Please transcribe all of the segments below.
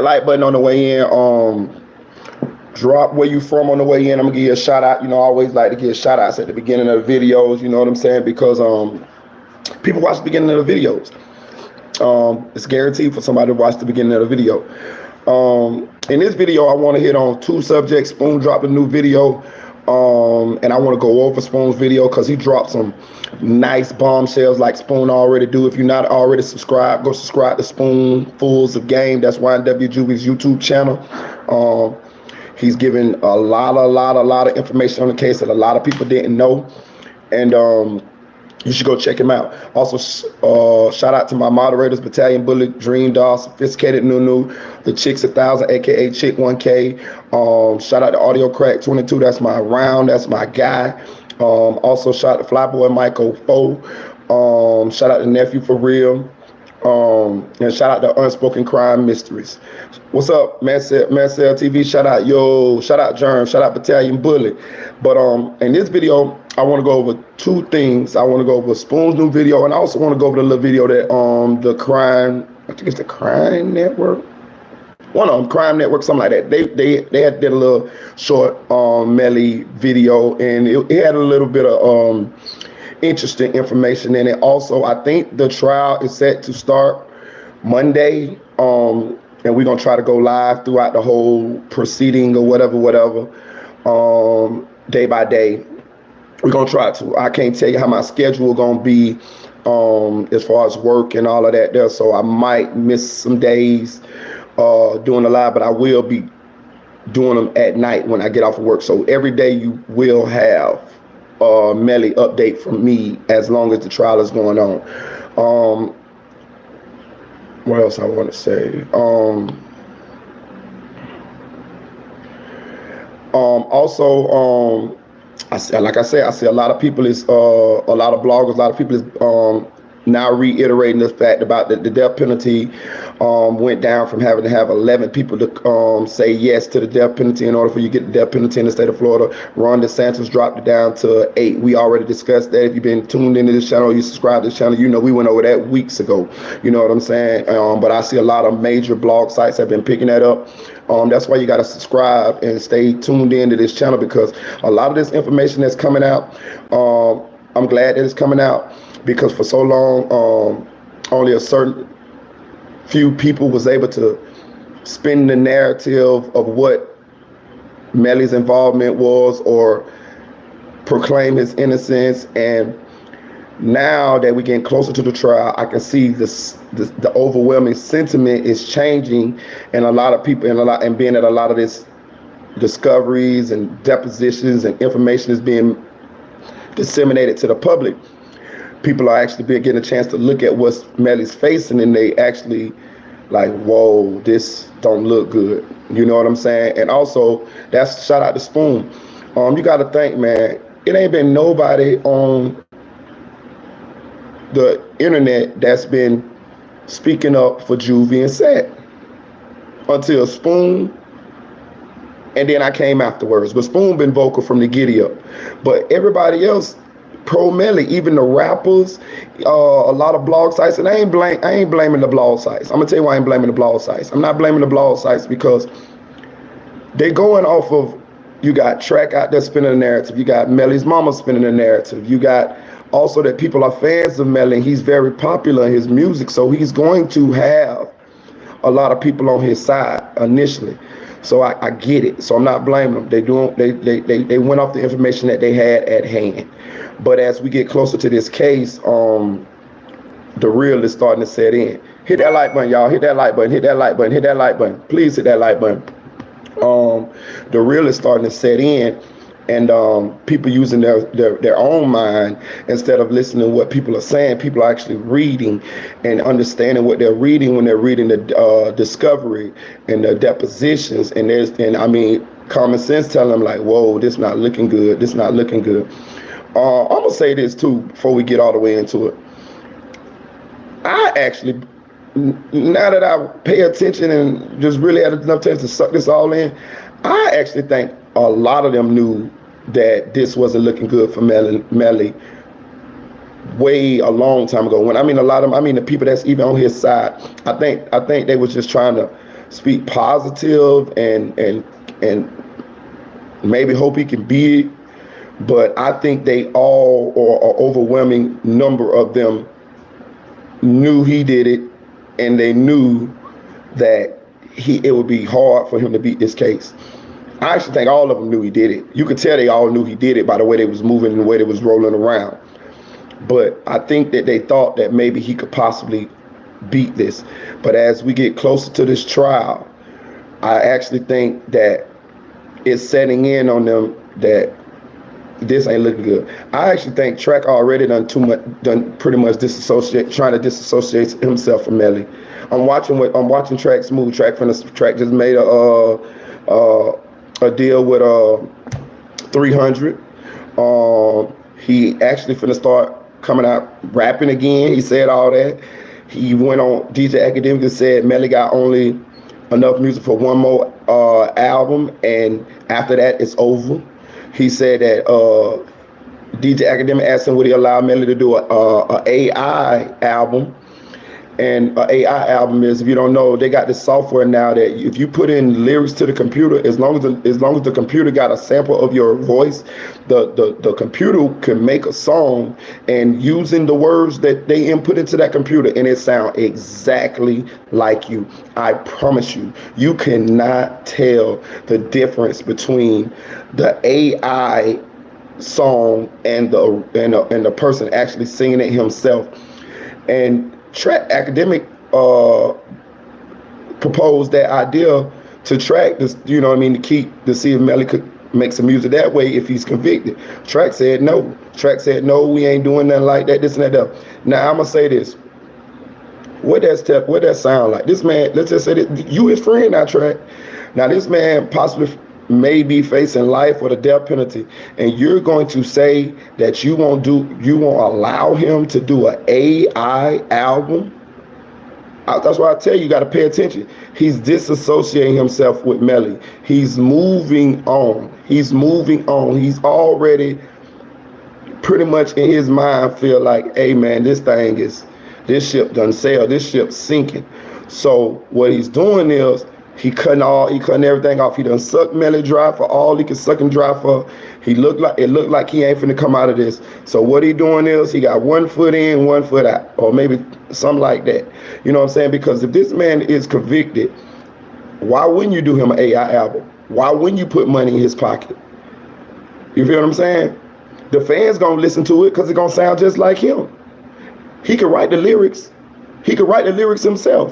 like button on the way in. Drop where you from on the way in. I'm gonna give you a shout out. You know, I always like to give shout outs at the beginning of the videos. You know what I'm saying? Because people watch the beginning of the videos. It's guaranteed for somebody to watch the beginning of the video. In this video, I want to hit on two subjects. Spoon dropped a new video, and I want to go over Spoon's video because he dropped some nice bombshells like Spoon already do. If you're not already subscribed, go subscribe to Spoonfuls of Game. That's YNW Juvy's YouTube channel. He's giving a lot of information on the case that a lot of people didn't know, and you should go check him out. Also, shout out to my moderators, Battalion Bullet, Dream Doll, Sophisticated Nunu, the Chicks 1000, aka Chick 1K. Shout out to Audio Crack 22. That's my round. That's my guy. Also, shout out to Flyboy Michael Foe. Shout out to Nephew for Real. And shout out to Unspoken Crime Mysteries. What's up, Mancel TV? Shout out shout out Germ, shout out Battalion Bullet. But in this video, I want to go over two things. I want to go over Spoon's new video, and I also want to go over the little video that the crime, I think it's the Crime Network. One of them, Crime Network, something like that. They had did a little short Melly video, and it had a little bit of interesting information in it. Also, I think the trial is set to start Monday, and we're gonna try to go live throughout the whole proceeding or whatever, day by day. We're gonna try to. I can't tell you how my schedule gonna be as far as work and all of that there, so I might miss some days doing the live, but I will be doing them at night when I get off of work. So every day you will have Melly update from me as long as the trial is going on. What else I want to say? Also, I see, like I said, I see a lot of people is a lot of bloggers, a lot of people is now reiterating the fact about the death penalty went down from having to have 11 people to say yes to the death penalty in order for you to get the death penalty in the state of Florida. Ron DeSantis dropped it down to 8. We already discussed that. If you've been tuned into this channel, you subscribe to this channel, you know we went over that weeks ago. You know what I'm saying? But I see a lot of major blog sites have been picking that up. That's why you got to subscribe and stay tuned into this channel, because a lot of this information that's coming out, I'm glad that it's coming out, because for so long, only a certain few people was able to spin the narrative of what Melly's involvement was or proclaim his innocence. And now that we're getting closer to the trial, I can see the overwhelming sentiment is changing, and a lot of people and being that a lot of this discoveries and depositions and information is being disseminated to the public, people are actually getting a chance to look at what Melly's facing, and they actually like, whoa, this don't look good. You know what I'm saying? And also, that's shout out to Spoon. You got to think, man, it ain't been nobody on the internet that's been speaking up for Juvie and Set until Spoon, and then I came afterwards. But Spoon been vocal from the giddy up. But everybody else, pro Melly, even the rappers, a lot of blog sites, and I ain't blaming the blog sites. I'm gonna tell you why I ain't blaming the blog sites. I'm not blaming the blog sites because they're going off of, you got Track out there spinning the narrative, you got Melly's mama spinning the narrative, you got also that people are fans of Melly, and he's very popular in his music, so he's going to have a lot of people on his side initially. So I get it. So I'm not blaming them. They went off the information that they had at hand. But as we get closer to this case, the real is starting to set in. Hit that like button, y'all. Hit that like button. Hit that like button. Hit that like button. Please hit that like button. The real is starting to set in, and people using their own mind instead of listening to what people are saying. People are actually reading and understanding what they're reading when they're reading the discovery and the depositions. And I mean, common sense telling them like, whoa, this not looking good. This not looking good. I'm gonna say this too before we get all the way into it. I actually, now that I pay attention and just really had enough time to suck this all in, I actually think a lot of them knew that this wasn't looking good for Melly way a long time ago. When I mean a lot of them, I mean the people that's even on his side. I think they was just trying to speak positive and maybe hope he can be it. But I think they all, or an overwhelming number of them, knew he did it, and they knew that it would be hard for him to beat this case. I actually think all of them knew he did it. You could tell they all knew he did it by the way they was moving and the way they was rolling around. But I think that they thought that maybe he could possibly beat this. But as we get closer to this trial, I actually think that it's setting in on them that this ain't looking good. I actually think Track already done pretty much trying to disassociate himself from Melly. I'm watching Track smooth. Track just made a deal with 300. He actually finna start coming out rapping again. He said all that. He went on DJ Academic and said Melly got only enough music for one more album, and after that it's over. He said that DJ Academic asked him would he allow Melly to do a AI album. And an AI album is, if you don't know, they got this software now that if you put in lyrics to the computer, as long as the computer got a sample of your voice, the computer can make a song and using the words that they input into that computer, and it sounds exactly like you. I promise you, you cannot tell the difference between the AI song and the person actually singing it himself. And Track Academic proposed that idea to Track, this, you know what I mean, to see if Melly could make some music that way if he's convicted. Track said no. Track said no, we ain't doing nothing like that, this and that. Now I'm gonna say this. What that sound like? This man, let's just say that you his friend now, Track. Now this man possibly may be facing life or the death penalty, and you're going to say that you won't allow him to do an AI album? That's why I tell you, you got to pay attention. He's disassociating himself with Melly. He's moving on. He's already pretty much in his mind feel like, hey man, this ship done sailed. This ship's sinking. So what he's doing is, He cutting everything off. He done sucked Melly dry for all he can suck him dry for. It looked like he ain't finna come out of this. So what he doing is he got 1 foot in, 1 foot out, or maybe something like that. You know what I'm saying? Because if this man is convicted, why wouldn't you do him an AI album? Why wouldn't you put money in his pocket? You feel what I'm saying? The fans gonna listen to it because it's gonna sound just like him. He could write the lyrics. He could write the lyrics himself.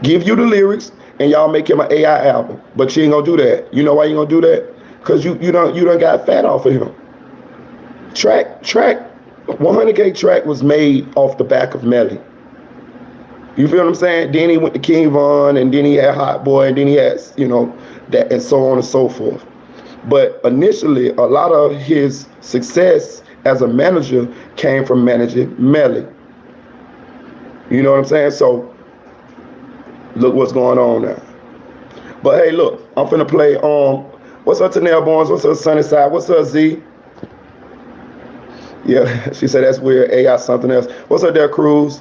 Give you the lyrics, and y'all make him an AI album. But you ain't gonna do that. You know why you gonna do that? Because you done got fat off of him. Track 100K Track was made off the back of Melly. You feel what I'm saying? Then he went to King Von, and then he had Hot Boy, and then he had, that, and so on and so forth. But initially, a lot of his success as a manager came from managing Melly. You know what I'm saying? So look what's going on now. But hey, look, I'm finna play what's up to Nail Bones? What's up Sunnyside? What's up Z? Yeah, she said that's weird. AI something else. What's up there, Cruz?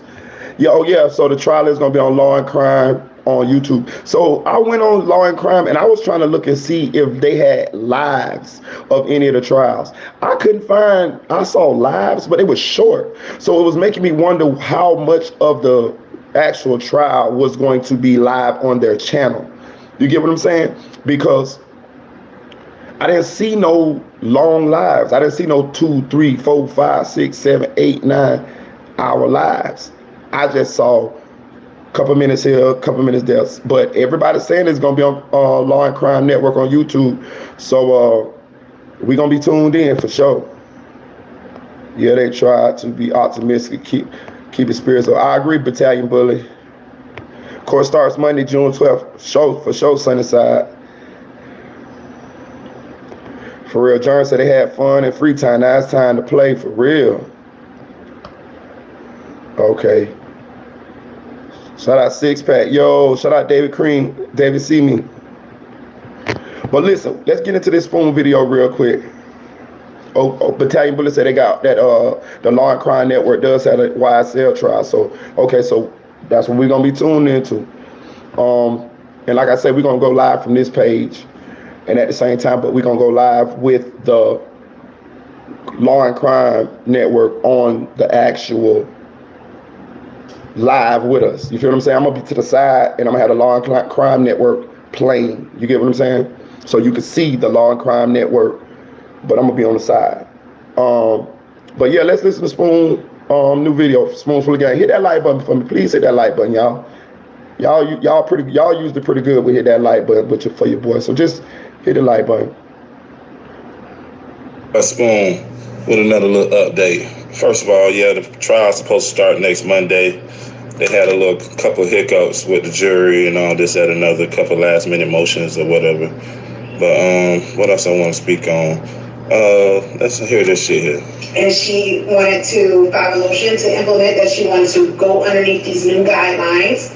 Yeah, oh yeah, so the trial is gonna be on Law and Crime on YouTube. So I went on Law and Crime and I was trying to look and see if they had lives of any of the trials. I saw lives, but it was short. So it was making me wonder how much of the actual trial was going to be live on their channel. You get what I'm saying? Because I didn't see no long lives. I didn't see no 2, 3, 4, 5, 6, 7, 8, 9 hour lives. I just saw a couple minutes here, a couple minutes there. But everybody's saying it's gonna be on Law and Crime Network on YouTube. So we're gonna be tuned in for sure. Yeah, they tried to be optimistic, keep his spirits up. I agree, Battalion Bully. Court starts Monday, June 12th. For show, Sunnyside. For real, John said they had fun and free time. Now it's time to play for real. Okay. Shout out Six Pack. Yo, shout out David Cream. David See Me. But listen, let's get into this Spoon video real quick. Battalion Bullet said they got that the Law and Crime Network does have a YSL trial. So okay, so that's what we're gonna be tuned into. And like I said, we're gonna go live from this page, and at the same time, but we're gonna go live with the Law and Crime Network on the actual live with us. You feel what I'm saying? I'm gonna be to the side, and I'm gonna have the Law and Crime Network playing. You get what I'm saying? So you can see the Law and Crime Network, but I'm gonna be on the side. But yeah, let's listen to Spoon new video, Spoonful of Game. Hit that like button for me, please. Hit that like button, y'all. Y'all used it pretty good. We hit that like button for your boy. So just hit the like button. Spoon with another little update. First of all, yeah, the trial's supposed to start next Monday. They had a little couple hiccups with the jury and all this, that, another, couple last minute motions or whatever. But what else I want to speak on? Let's hear this shit here. And she wanted to file a motion to implement that she wanted to go underneath these new guidelines.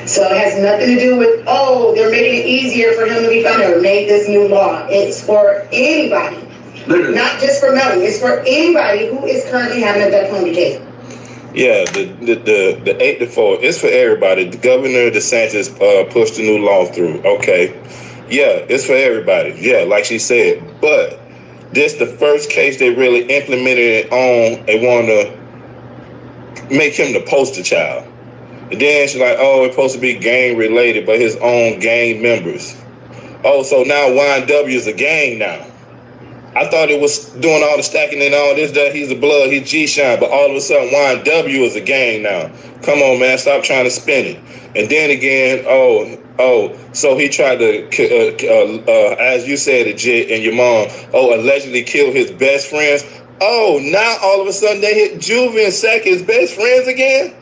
So it has nothing to do with, oh, they're making it easier for him to be found or made this new law. It's for anybody. Literally. Not just for Melly. It's for anybody who is currently having a death penalty case. Yeah, the 8-4, it's for everybody. The Governor DeSantis pushed the new law through. Okay. Yeah, it's for everybody. Yeah, like she said. But this the first case they really implemented it on. They want to make him the poster child. And then she's like, oh, it's supposed to be gang related, but his own gang members. Oh, so now YNW is a gang now. I thought it was doing all the stacking and all this, that he's the blood, he's G-Shine, but all of a sudden YNW is a gang now. Come on, man, stop trying to spin it. And then again, so he tried to, as you said, Jit and your mom, allegedly kill his best friends. Oh, now all of a sudden they hit Juvie and Sack his best friends again?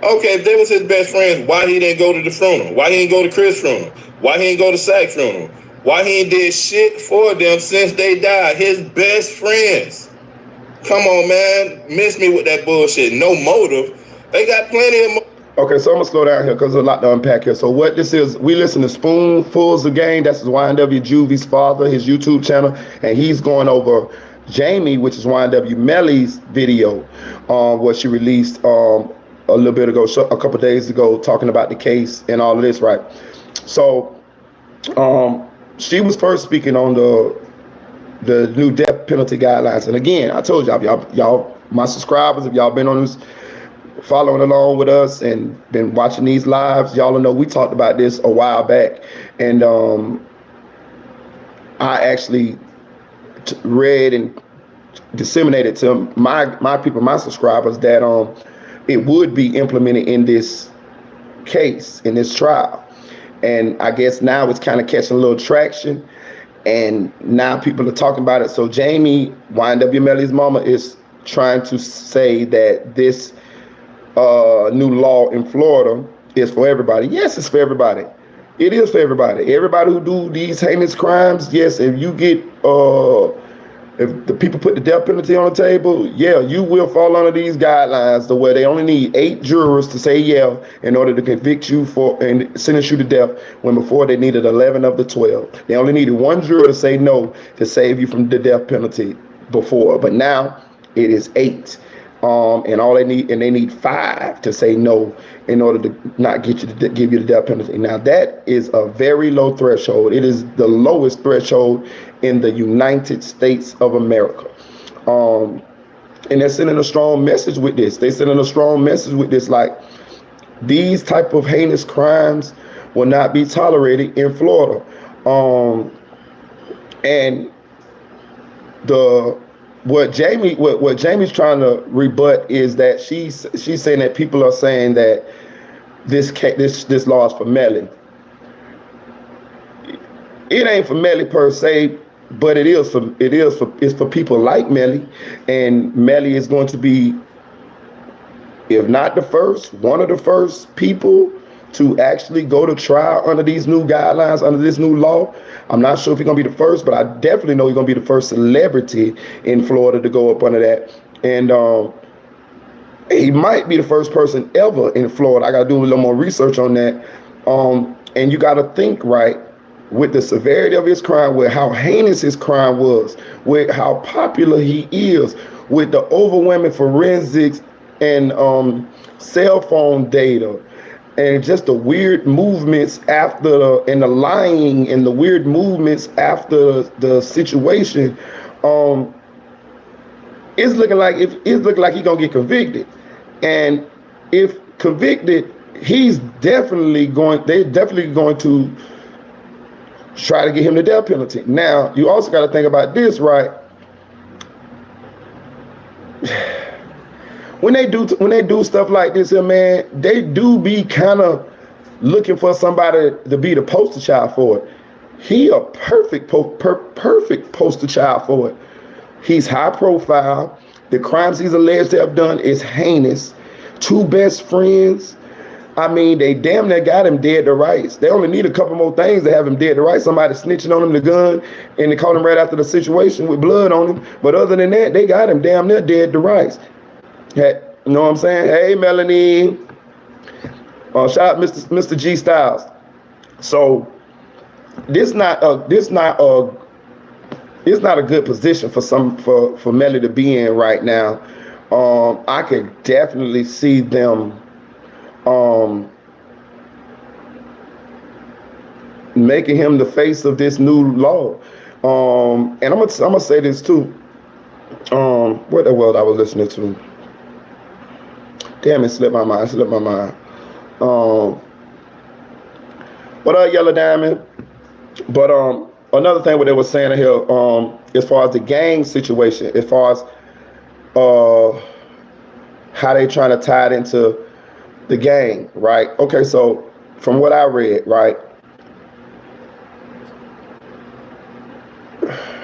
Okay, if they was his best friends, why he didn't go to the funeral? Why he didn't go to Chris' funeral? Why he didn't go to Sack's funeral? Why he ain't did shit for them since they died? His best friends. Come on, man. Miss me with that bullshit. No motive. They got plenty of motive. Okay, so I'm going to slow down here because there's a lot to unpack here. So what this is, we listen to Spoonfuls of Game. That's YNW Juvie's father, his YouTube channel. And he's going over Jamie, which is YNW Melly's video, what she released a little bit ago, a couple days ago, talking about the case and all of this, right? So, she was first speaking on the new death penalty guidelines. And again, I told y'all, my subscribers, if y'all been on this, following along with us and been watching these lives, y'all know we talked about this a while back. And I actually read and disseminated to my people, my subscribers, that it would be implemented in this case, in this trial. And I guess now it's kind of catching a little traction, and now people are talking about it. So Jamie, YNW Melly's mama, is trying to say that this new law in Florida is for everybody. Yes, it's for everybody. It is for everybody. Everybody who do these heinous crimes, yes, if you get if the people put the death penalty on the table, yeah, you will fall under these guidelines, the way they only need 8 jurors to say yeah in order to convict you for and sentence you to death, when before they needed 11 of the 12. They only needed 1 juror to say no to save you from the death penalty before, but now it is 8. And all they need 5 to say no in order to not give you the death penalty. Now that is a very low threshold. It is the lowest threshold in the United States of America. And they're sending a strong message with this. They're sending a strong message with this, like, these type of heinous crimes will not be tolerated in Florida. And what Jamie's trying to rebut is that she's saying that people are saying that this law is for Melly. It ain't for Melly per se, but it's for people like Melly, and Melly is going to be, if not the first, one of the first people to actually go to trial under these new guidelines, under this new law. I'm not sure if he's gonna be the first, but I definitely know he's gonna be the first celebrity in Florida to go up under that. And he might be the first person ever in Florida. I gotta do a little more research on that. And you gotta think, right, with the severity of his crime, with how heinous his crime was, with how popular he is, with the overwhelming forensics and cell phone data, and just the weird movements and the lying and the weird movements after the situation, it's looking like he's gonna get convicted. And if convicted, they're definitely going to try to get him the death penalty. Now, you also got to think about this, right? When they do stuff like this here, man, they do be kind of looking for somebody to be the poster child for it. He a perfect poster child for it. He's high profile. The crimes he's alleged to have done is heinous. 2 best friends. I mean, they damn near got him dead to rights. They only need a couple more things to have him dead to rights. Somebody snitching on him the gun, and they caught him right after the situation with blood on him. But other than that, they got him damn near dead to rights. Hey, you know what I'm saying? Hey, Melanie. Shout out Mr. G Styles. So this not a good position for Melly to be in right now. I could definitely see them making him the face of this new law. And I'm gonna say this too. What the world I was listening to? Damn, it slipped my mind. What up, Yellow Diamond? But another thing what they were saying here, as far as the gang situation, as far as how they trying to tie it into the gang, right? Okay, so from what I read, right,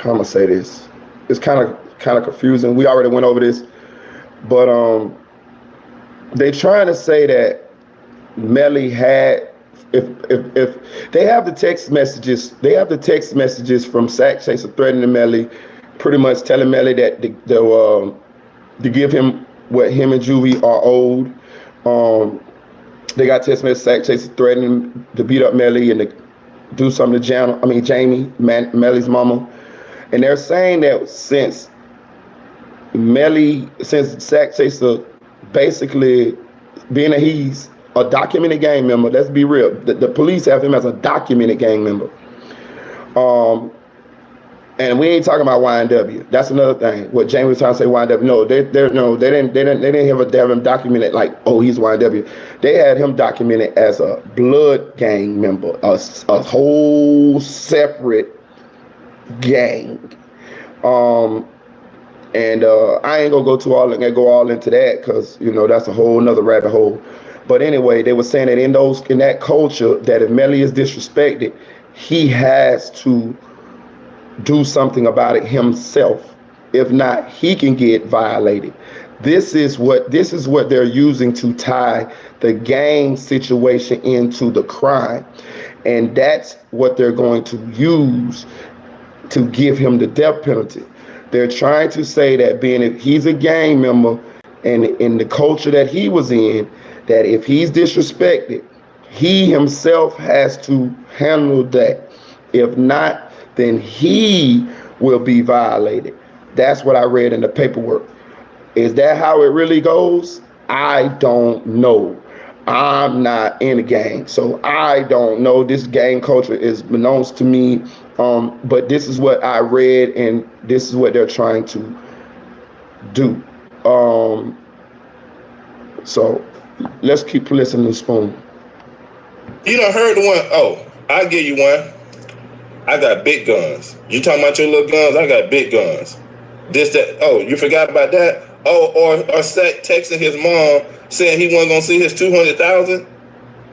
how I'm gonna say this? It's kind of confusing. We already went over this, but they trying to say that Melly had, if they have the text messages, from Sack Chaser threatening Melly, pretty much telling Melly that to give him what him and Juvie are owed. They got text messages, Sack Chaser threatening to beat up Melly and to do something to Jamie, Melly's mama. And they're saying that since Sack Chaser basically being he's a documented gang member, let's be real, the police have him as a documented gang member. And we ain't talking about YNW. That's another thing. What Jamie was trying to say, YNW. No, they didn't have him documented like, oh, he's YNW. They had him documented as a blood gang member, a whole separate gang. And I ain't gonna go all into that because that's a whole nother rabbit hole. But anyway, they were saying that in that culture, that if Melly is disrespected, he has to do something about it himself. If not, he can get violated. This is what they're using to tie the gang situation into the crime. And that's what they're going to use to give him the death penalty. They're trying to say that he's a gang member and in the culture that he was in, that if he's disrespected, he himself has to handle that. If not, then he will be violated. That's what I read in the paperwork. Is that how it really goes? I don't know. I'm not in a gang, so I don't know. This gang culture belongs to me. But this is what I read, and this is what they're trying to do. So let's keep listening to Spoon. You done heard the one. Oh, I'll give you one. I got big guns. You talking about your little guns? I got big guns. This, that. Oh, you forgot about that? Oh, or texting his mom saying he wasn't gonna see his 200,000.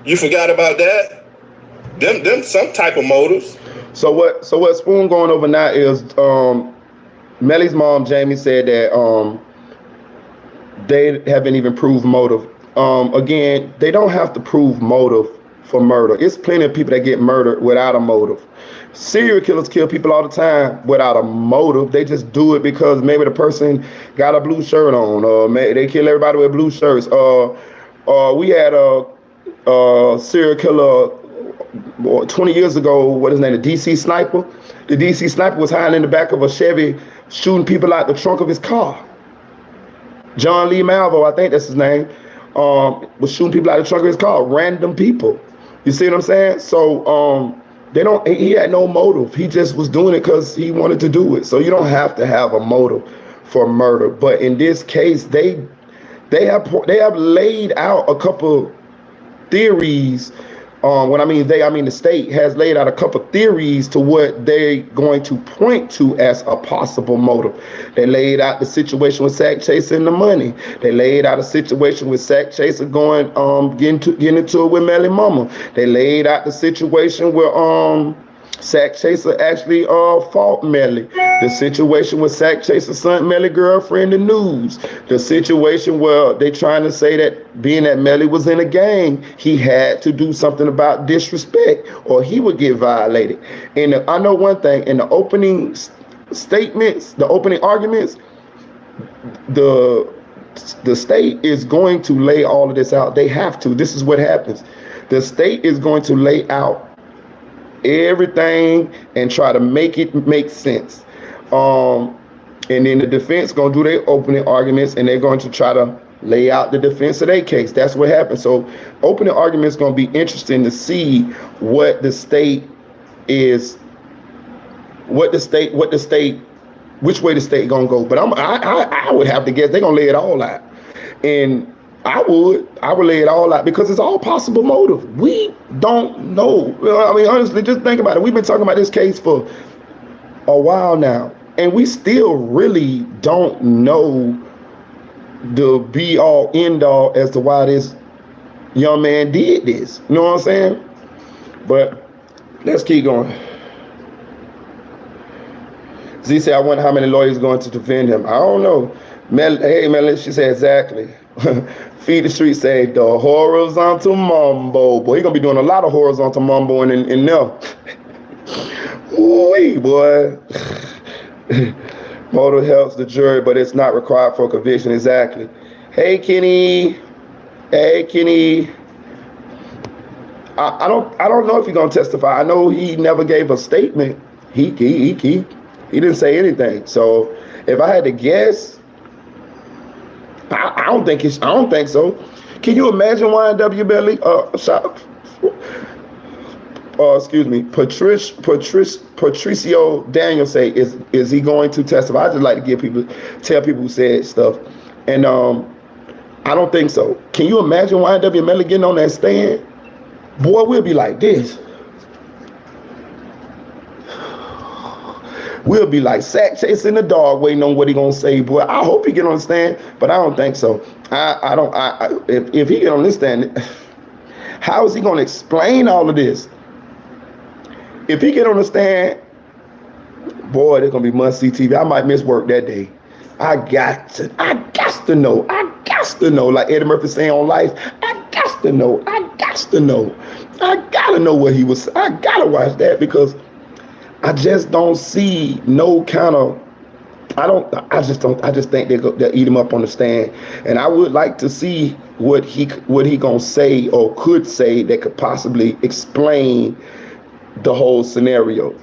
You forgot about that? Them some type of motives. So what Spoon going over now is Melly's mom, Jamie, said that they haven't even proved motive. Again, they don't have to prove motive for murder. It's plenty of people that get murdered without a motive. Serial killers kill people all the time without a motive. They just do it because maybe the person got a blue shirt on, or they kill everybody with blue shirts. We had a serial killer 20 years ago, what is his name, the DC Sniper? The DC Sniper was hiding in the back of a Chevy, shooting people out the trunk of his car. John Lee Malvo, I think that's his name. was shooting people out of the trunk of his car, random people. You see what I'm saying? So he had no motive. He just was doing it because he wanted to do it. So you don't have to have a motive for murder. But in this case, they have laid out a couple theories. When I mean the state has laid out a couple theories to what they're going to point to as a possible motive. They laid out the situation with Sack Chaser and the money. They laid out a situation with Sack Chaser going getting into it with Melly Mama. They laid out the situation where Sack Chaser actually fought Melly. The situation with Sack Chaser's son Melly girlfriend, the news. The situation where they trying to say that being that Melly was in a gang, he had to do something about disrespect or he would get violated. And I know one thing, in the opening statements, the opening arguments, the state is going to lay all of this out. They have to. This is what happens. The state is going to lay out everything and try to make it make sense. And then the defense gonna do their opening arguments and they're going to try to lay out the defense of their case. That's what happens. So opening arguments gonna be interesting to see what the state, which way the state gonna go. But I would have to guess they're gonna lay it all out. And I would lay it all out because it's all possible motive. We don't know. I mean, honestly, just think about it. We've been talking about this case for a while now, and we still really don't know the be all end all as to why this young man did this. You know what I'm saying? But let's keep going. Z said, I wonder how many lawyers are going to defend him. I don't know. Hey, Melly, she said exactly. Feed the Street say the horizontal mumbo. Boy, he gonna be doing a lot of horizontal mumboing in there. Ooh, boy. Motive helps the jury, but it's not required for conviction. Exactly. Hey, Kenny. Hey, Kenny. I don't know if he's gonna testify. I know he never gave a statement. He didn't say anything. So if I had to guess, I don't think so. Can you imagine YNW Melly? Patricio Daniel say, is he going to testify? I just like to tell people who said stuff, and I don't think so. Can you imagine YNW Melly getting on that stand? Boy, we'll be like this. We'll be like Sack chasing the dog, waiting on what he gonna say. Boy, I hope he get on the stand, but I don't think so. If he get on this stand, how is he gonna explain all of this? If he get on the stand, boy, there's gonna be must-see TV. I might miss work that day. I got to know. Like Eddie Murphy saying on Life, I got to know. I gotta know what he was. I gotta watch that because I just don't see no kind of. I just think they'll eat him up on the stand, and I would like to see what he gonna say or could say that could possibly explain the whole scenario.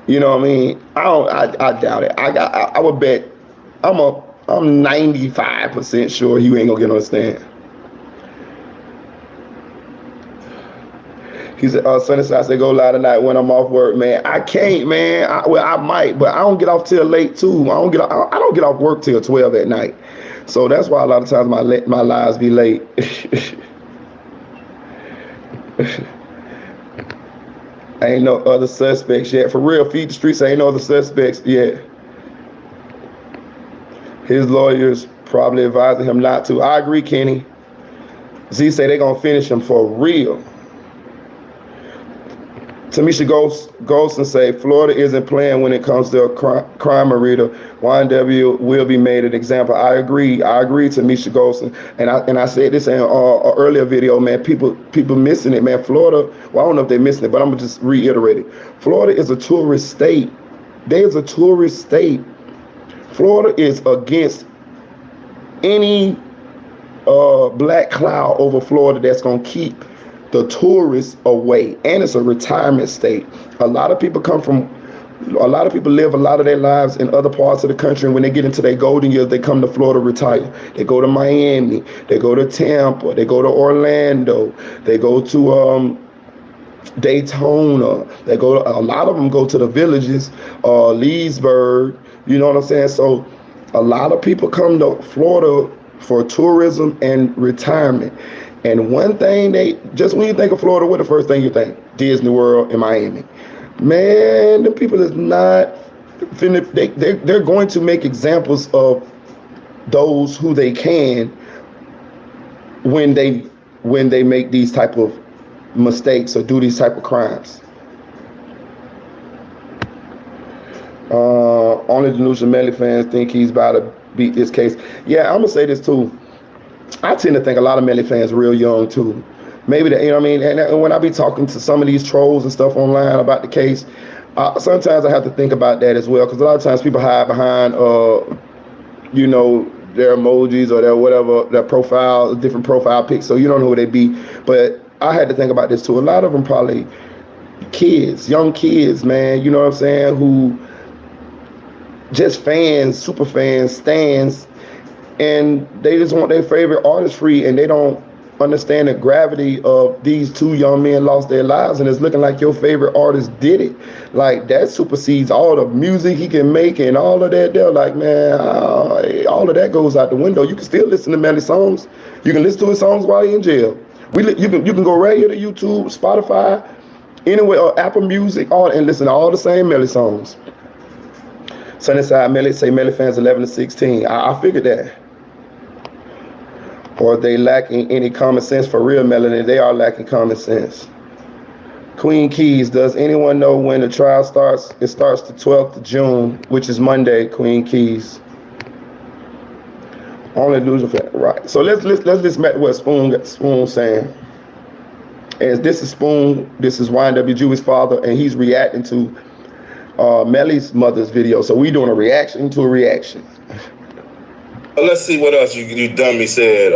You know what I mean? I doubt it. I would bet. I'm 95% sure he ain't gonna get on the stand. He said, Sunnyside said, go live tonight when I'm off work, man. I can't, man. I might, but I don't get off till late too. I don't get off work till 12 at night. So that's why a lot of times my lives be late. Ain't no other suspects yet. For real, Feed the Streets, ain't no other suspects yet. His lawyers probably advising him not to. I agree, Kenny. Z say they gonna finish him for real. Tamisha Ghost and say Florida isn't playing when it comes to a crime arena. YNW will be made an example. I agree, Tamisha Ghost, and I said this in an earlier video, man. People missing it, man. Florida. Well, I don't know if they're missing it, but I'm gonna just reiterate it. Florida is a tourist state. There's a tourist state. Florida is against any black cloud over Florida that's gonna keep the tourists away, and it's a retirement state. A lot of people come from A lot of people live a lot of their lives in other parts of the country, and when they get into their golden years, they come to Florida retire. They go to Miami, they go to Tampa, they go to Orlando, they go to Daytona. They go to, a lot of them go to the villages, Leesburg. You know what I'm saying? So a lot of people come to Florida for tourism and retirement. And one thing just when you think of Florida, what the first thing you think? Disney World and Miami. Man, the people is not they're going to make examples of those who they can when they make these type of mistakes or do these type of crimes. Only delusional Melly fans think he's about to beat this case. Yeah, I'm gonna say this too. I tend to think a lot of Melly fans real young too. Maybe you know what I mean. And when I be talking to some of these trolls and stuff online about the case, sometimes I have to think about that as well, because a lot of times people hide behind you know, their emojis or their whatever, their profile, different profile pics, so you don't know who they be. But I had to think about this too. A lot of them probably kids, young kids, man, you know what I'm saying, who just fans, super fans, stans, and they just want their favorite artist free, and they don't understand the gravity of these two young men lost their lives, and it's looking like your favorite artist did it. Like, that supersedes all the music he can make and all of that. They're like, man, all of that goes out the window. You can still listen to Melly songs. You can listen to his songs while you're in jail. You can go right here to YouTube, Spotify, anywhere, or Apple Music, and listen to all the same Melly songs. Sunnyside Melly, say Melly fans 11 to 16. I figured that. Or they lacking any common sense for real, Melanie. They are lacking common sense. Queen Keys, does anyone know when the trial starts? It starts the 12th of June, which is Monday, Queen Keys. Only loser fan, right. So let's just met what Spoon saying. As this is Spoon, this is YNW Jewie's father, and he's reacting to Melly's mother's video. So we doing a reaction to a reaction. Let's see what else you dummy said.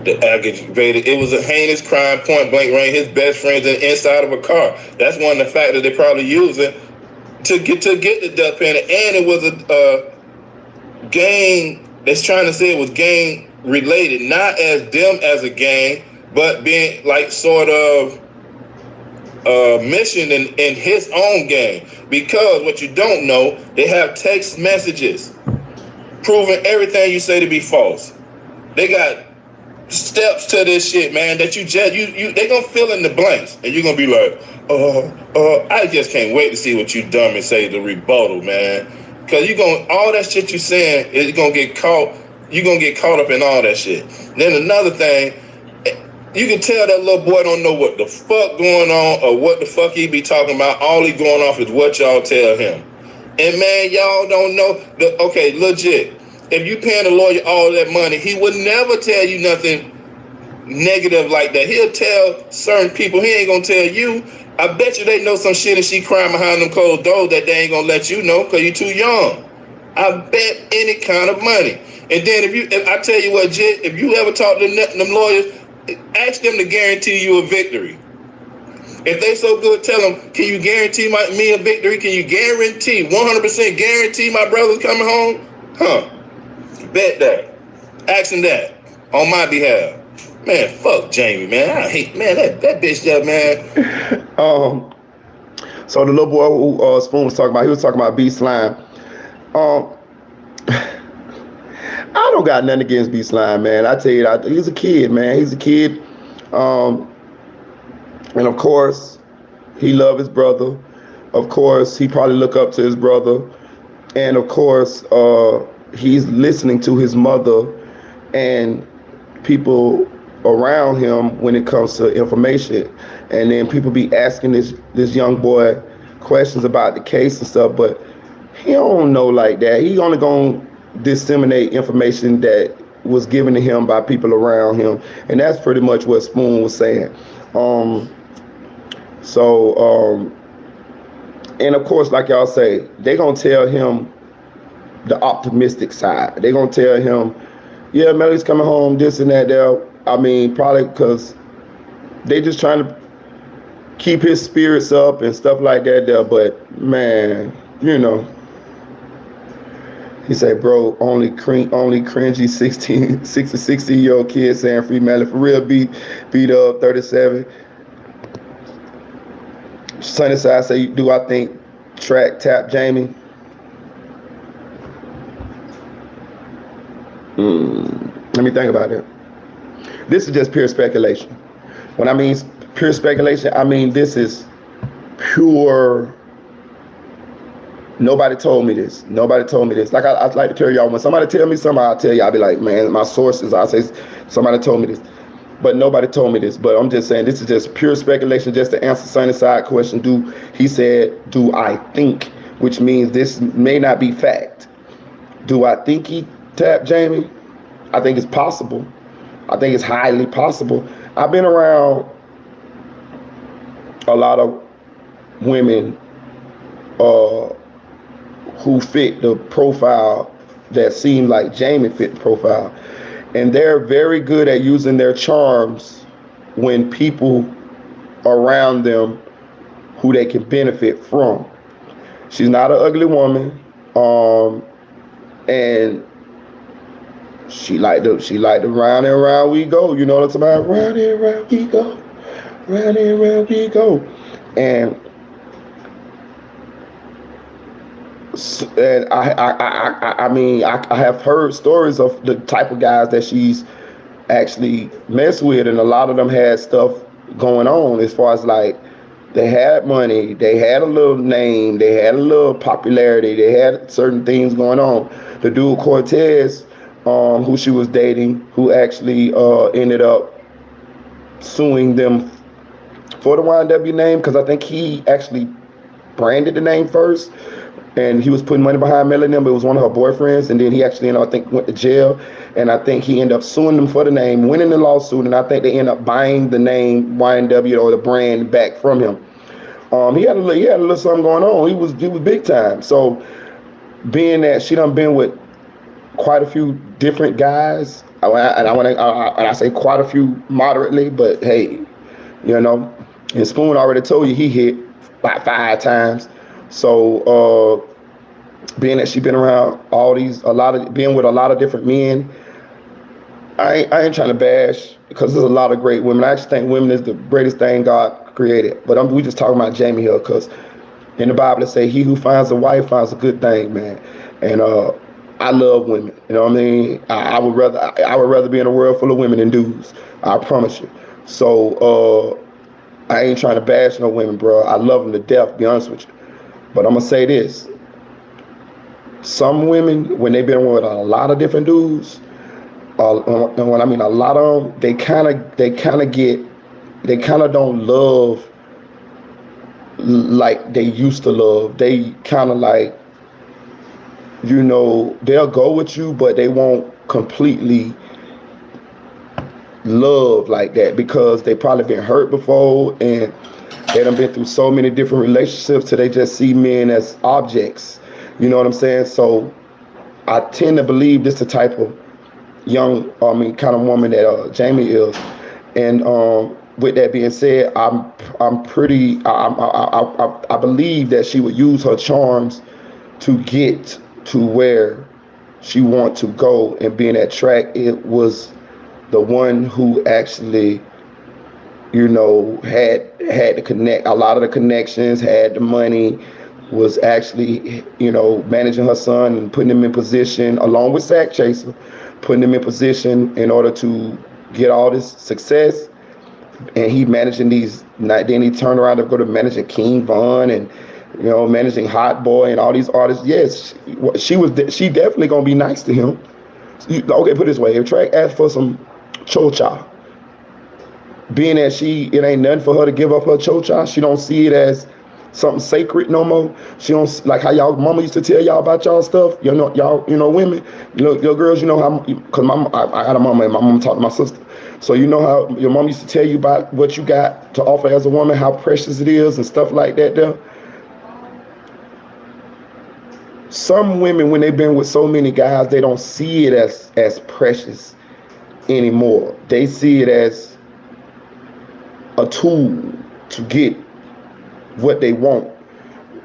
The aggravated. It was a heinous crime, point blank range. His best friend's in the inside of a car. That's one of the factors they probably using to get the death penalty. And it was a gang. That's trying to say it was gang related, not as them as a gang, but being like sort of mission in his own gang. Because what you don't know, they have text messages proving everything you say to be false. They got steps to this shit, man, that you they gonna fill in the blanks, and you're gonna be like, I just can't wait to see what you dumb and say the rebuttal, man. Cause all that shit you saying is gonna get caught. You're gonna get caught up in all that shit. Then another thing, you can tell that little boy don't know what the fuck going on or what the fuck he be talking about. All he going off is what y'all tell him. And man, y'all don't know. Okay, legit. If you paying a lawyer all that money, he would never tell you nothing negative like that. He'll tell certain people. He ain't gonna tell you. I bet you they know some shit and she crying behind them closed doors that they ain't gonna let you know because you too young. I bet any kind of money. And then if I tell you what, Jit, if you ever talk to them lawyers, ask them to guarantee you a victory. If they so good, tell them, can you guarantee me a victory? Can you guarantee, 100% guarantee my brother's coming home? Huh. Bet that. Ask them that on my behalf. Man, fuck Jamie, man. I hate, man, that bitch there, man. So the little boy who Spoon was talking about, he was talking about B Slime. I don't got nothing against B Slime, man. I tell you, he's a kid, man. He's a kid. And of course, he loved his brother. Of course, he probably look up to his brother. And of course, he's listening to his mother and people around him when it comes to information. And then people be asking this young boy questions about the case and stuff, but he don't know like that. He only gonna disseminate information that was given to him by people around him. And that's pretty much what Spoon was saying. And of course, like y'all say, they gonna tell him the optimistic side. They gonna tell him, yeah, Melly's coming home, this and that there. I mean, probably because they just trying to keep his spirits up and stuff like that there. But man, you know, he said, bro, only cringy 60-year-old kid saying free Melly. For real, beat up 37. Sunnyside say, do I think track tap Jamie? Let me think about it. This is just pure speculation. When I mean pure speculation, I mean this is pure. Nobody told me this. Nobody told me this. Like I like to tell y'all, when somebody tell me something, I'll tell you. I'll be like, man, my sources. I'll say somebody told me this, but nobody told me this. But I'm just saying this is just pure speculation, just to answer Sunnyside question. He said, do I think? Which means this may not be fact. Do I think he tapped Jamie? I think it's possible. I think it's highly possible. I've been around a lot of women who fit the profile that seemed like Jamie fit the profile. And they're very good at using their charms when people around them who they can benefit from. She's not an ugly woman. And she like the round and round we go. You know what I'm talking about? Round and round we go. Round and round we go. And I mean, I have heard stories of the type of guys that she's actually messed with, and a lot of them had stuff going on as far as like they had money, they had a little name, they had a little popularity, they had certain things going on. The dude Cortez, who she was dating, who actually ended up suing them for the YNW name, because I think he actually branded the name first, and he was putting money behind Melly and them. It was one of her boyfriends, and then he actually, I think, went to jail, and I think he ended up suing them for the name, winning the lawsuit, and I think they ended up buying the name YNW or the brand back from him. He had a little something going on. He was big time. So being that she done been with quite a few different guys, and I say quite a few moderately, but hey, you know, and Spoon already told you he hit like 5 times. So being that she been around being with a lot of different men, I ain't trying to bash, because there's a lot of great women. I actually think women is the greatest thing God created. But we just talking about Jamie here, because in the Bible it say, he who finds a wife finds a good thing, man. And I love women. You know what I mean? I would rather be in a world full of women than dudes. I promise you. So I ain't trying to bash no women, bro. I love them to death, to be honest with you. But I'm gonna say this: some women, when they've been with a lot of different dudes, and when I mean a lot of them, they kind of don't love like they used to love. They kind of like, you know, they'll go with you, but they won't completely love like that, because they probably been hurt before, and they done been through so many different relationships till they just see men as objects. You know what I'm saying? So I tend to believe this the type of kind of woman that Jamie is. And with that being said, I believe that she would use her charms to get to where she want to go. And being that track, it was the one who actually, you know, had to connect, a lot of the connections, had the money, was actually, you know, managing her son and putting him in position, along with Sack Chaser, putting him in position in order to get all this success. And he managing these, then he turned around to go to managing King Von and, you know, managing Hot Boy and all these artists. Yes, she definitely gonna be nice to him. Okay, put it this way: if Track asked for some chocha, being that it ain't nothing for her to give up her chocha, she don't see it as something sacred no more. She don't, like how y'all mama used to tell y'all about y'all stuff. You know, y'all, you know, women, you know, your girls, you know how, because I had a mama and my mom talked to my sister. So you know how your mom used to tell you about what you got to offer as a woman, how precious it is and stuff like that there. Some women, when they've been with so many guys, they don't see it as precious anymore. They see it as a tool to get what they want.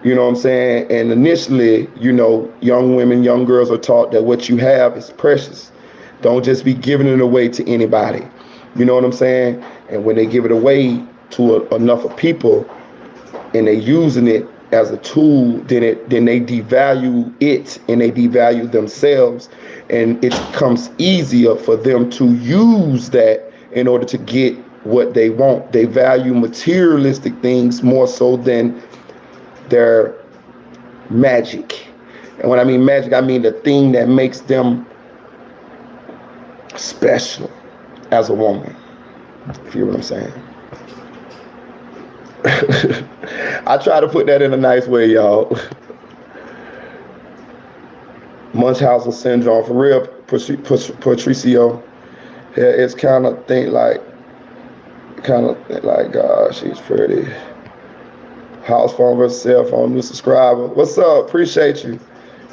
You know what I'm saying? And initially, you know, young women, young girls are taught that what you have is precious. Don't just be giving it away to anybody. You know what I'm saying? And when they give it away to enough of people and they using it as a tool, then they devalue it and they devalue themselves, and it becomes easier for them to use that in order to get what they want. They value materialistic things more so than their magic. And when I mean magic, I mean the thing that makes them special as a woman, if you know what I'm saying. I try to put that in a nice way, y'all. Munchausen syndrome, for real, Patricio. Yeah, it's kind of think like, she's pretty. House phone versus cell phone, new subscriber. What's up? Appreciate you.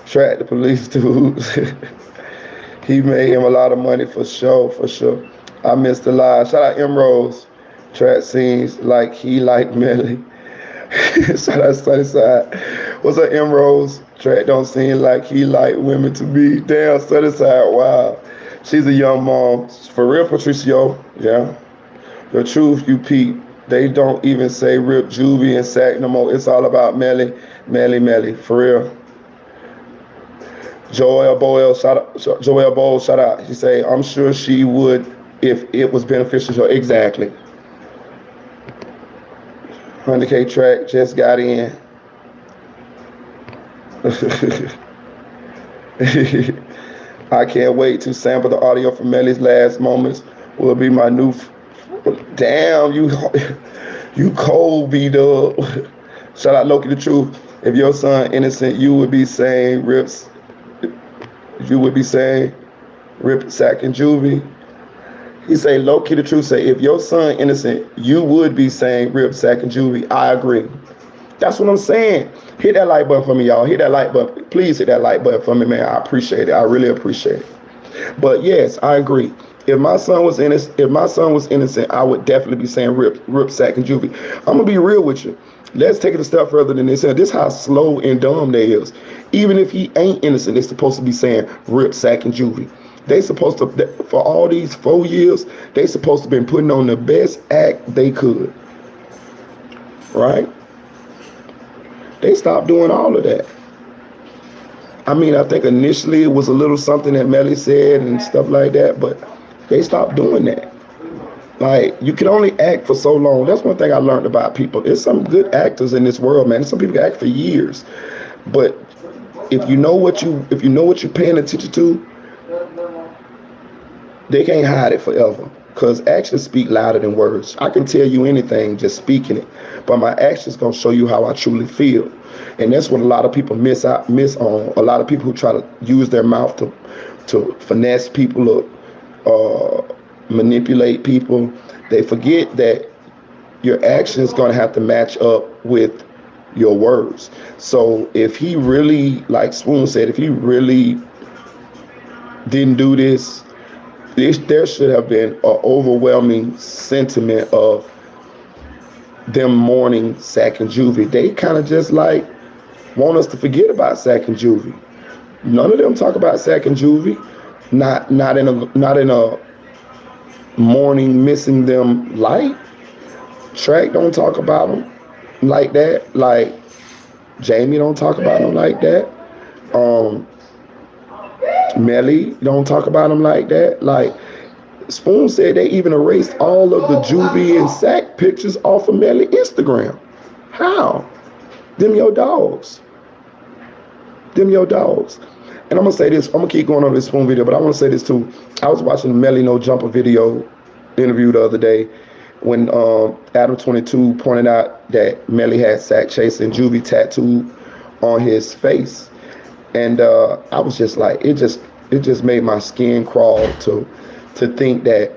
Track the police dudes. He made him a lot of money for sure, for sure. I missed the live. Shout out M Rose. Track scenes like he liked Melly. Shout out Sunnyside. What's up, M Rose? Track don't seem like he liked women to be. Damn, Sunnyside. Wow. She's a young mom. For real, Patricio. Yeah. The truth, you peep. They don't even say Rip, Juvie, and Sack no more. It's all about Melly, Melly, Melly. For real. Joelle Boyle, shout out. She say, I'm sure she would if it was beneficial to her. Exactly. 100K track just got in. I can't wait to sample the audio from Melly's last moments. Will be my new. Damn, you cold, B-Dub. Shout out Loki the Truth. If your son innocent, you would be saying Rips. You would be saying Rip, Sack, and Juvie. He say Loki the Truth say if your son innocent, you would be saying Rip, Sack, and Juvie. I agree. That's what I'm saying. Hit that like button for me, y'all. Hit that like button. Please hit that like button for me, man. I appreciate it. I really appreciate it. But yes, I agree. If my son was innocent, I would definitely be saying Rip, Sack, and Juvie. I'm gonna be real with you. Let's take it a step further than this. This is how slow and dumb they is. Even if he ain't innocent, they're supposed to be saying Rip, Sack, and Juvie. They supposed to, for all these 4 years, they supposed to been putting on the best act they could. Right? They stopped doing all of that. I mean, I think initially it was a little something that Melly said and stuff like that, but they stopped doing that. Like, you can only act for so long. That's one thing I learned about people. There's some good actors in this world, man. Some people can act for years. But if you know what you're paying attention to, they can't hide it forever. Because actions speak louder than words. I can tell you anything just speaking it, but my actions gonna show you how I truly feel. And that's what a lot of people miss on. A lot of people who try to use their mouth to finesse people or manipulate people, they forget that your actions gonna have to match up with your words. So if he really, like Swoon said, if he really didn't do this, there should have been an overwhelming sentiment of them mourning Sack and Juvie. They kind of just like want us to forget about Sack and Juvie. None of them talk about Sack and Juvie. Not in a mourning, missing them light. Track don't talk about them like that. Like Jamie don't talk about them like that. Melly don't talk about them like that. Like Spoon said, they even erased all of the Juvie and Sack pictures off of Melly Instagram. How? Them your dogs. And I'm gonna say this. I'm gonna keep going on this Spoon video, but I want to say this too. I was watching the Melly No Jumper video interview the other day when Adam 22 pointed out that Melly had Sack Chase and Juvie tattooed on his face. And I was just like, it just made my skin crawl to think that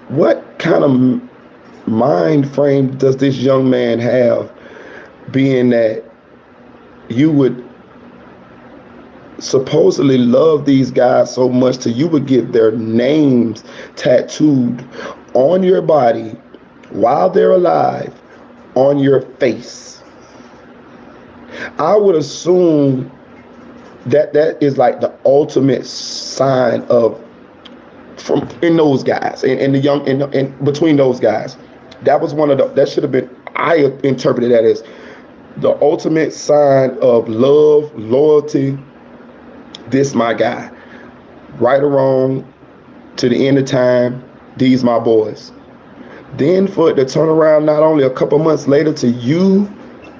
what kind of mind frame does this young man have, being that you would supposedly love these guys so much till you would get their names tattooed on your body while they're alive on your face. I would assume that is like the ultimate sign of from in those guys and the young in between those guys. That was one of the that should have been, I interpreted that as the ultimate sign of love, loyalty. This my guy, right or wrong, to the end of time, these my boys. Then for it to turn around not only a couple months later to you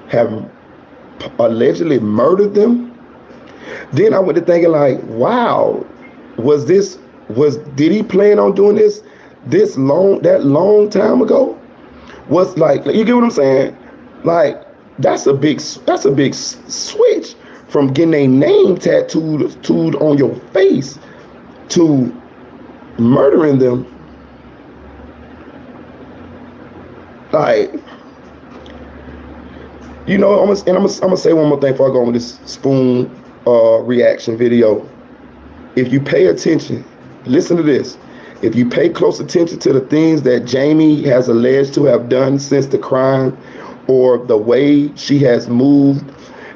have allegedly murdered them. Then I went to thinking like, wow, did he plan on doing that long time ago? Was like, you get what I'm saying? Like, that's a big switch from getting a name tattooed on your face to murdering them. Like, you know, I'm gonna say one more thing before I go on with this spoon reaction video. If you pay attention, listen to this. If you pay close attention to the things that Jamie has alleged to have done since the crime, or the way she has moved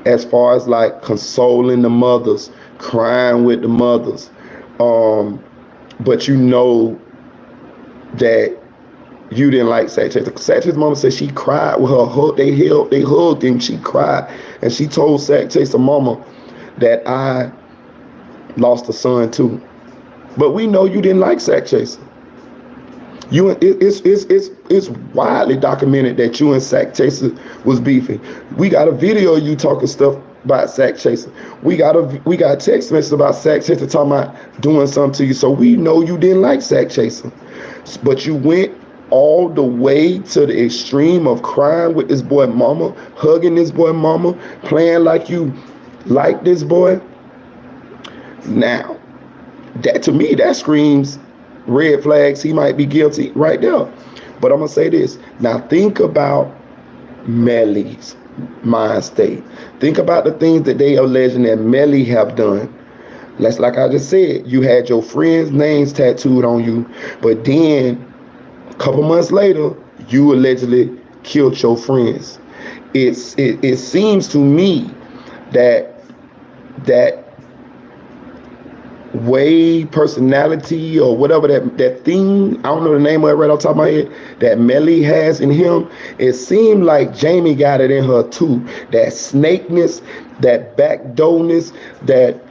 as far as like consoling the mothers, crying with the mothers, but you know that you didn't like Sack Chaser. Sack Chaser's mama said she cried with her hug. They hugged and she cried, and she told Sack Chaser mama that I lost a son too. But we know you didn't like Sack Chaser. It's widely documented that you and Sack Chaser was beefing. We got a video of you talking stuff about Sack Chaser. We got text messages about Sack Chaser talking about doing something to you. So we know you didn't like Sack Chaser. But you went all the way to the extreme of crying with this boy mama, hugging this boy mama, playing like you like this boy. Now, that to me, that screams red flags. He might be guilty right there. But I'm gonna say this. Now think about Melly's mind state. Think about the things that they alleging that Melly have done. That's like I just said, you had your friends' names tattooed on you, but then a couple months later, you allegedly killed your friends. It seems to me that way, personality, or whatever that thing, I don't know the name of it right off the top of my head, that Melly has in him, it seemed like Jamie got it in her too. That snakeness, that backdoorness, that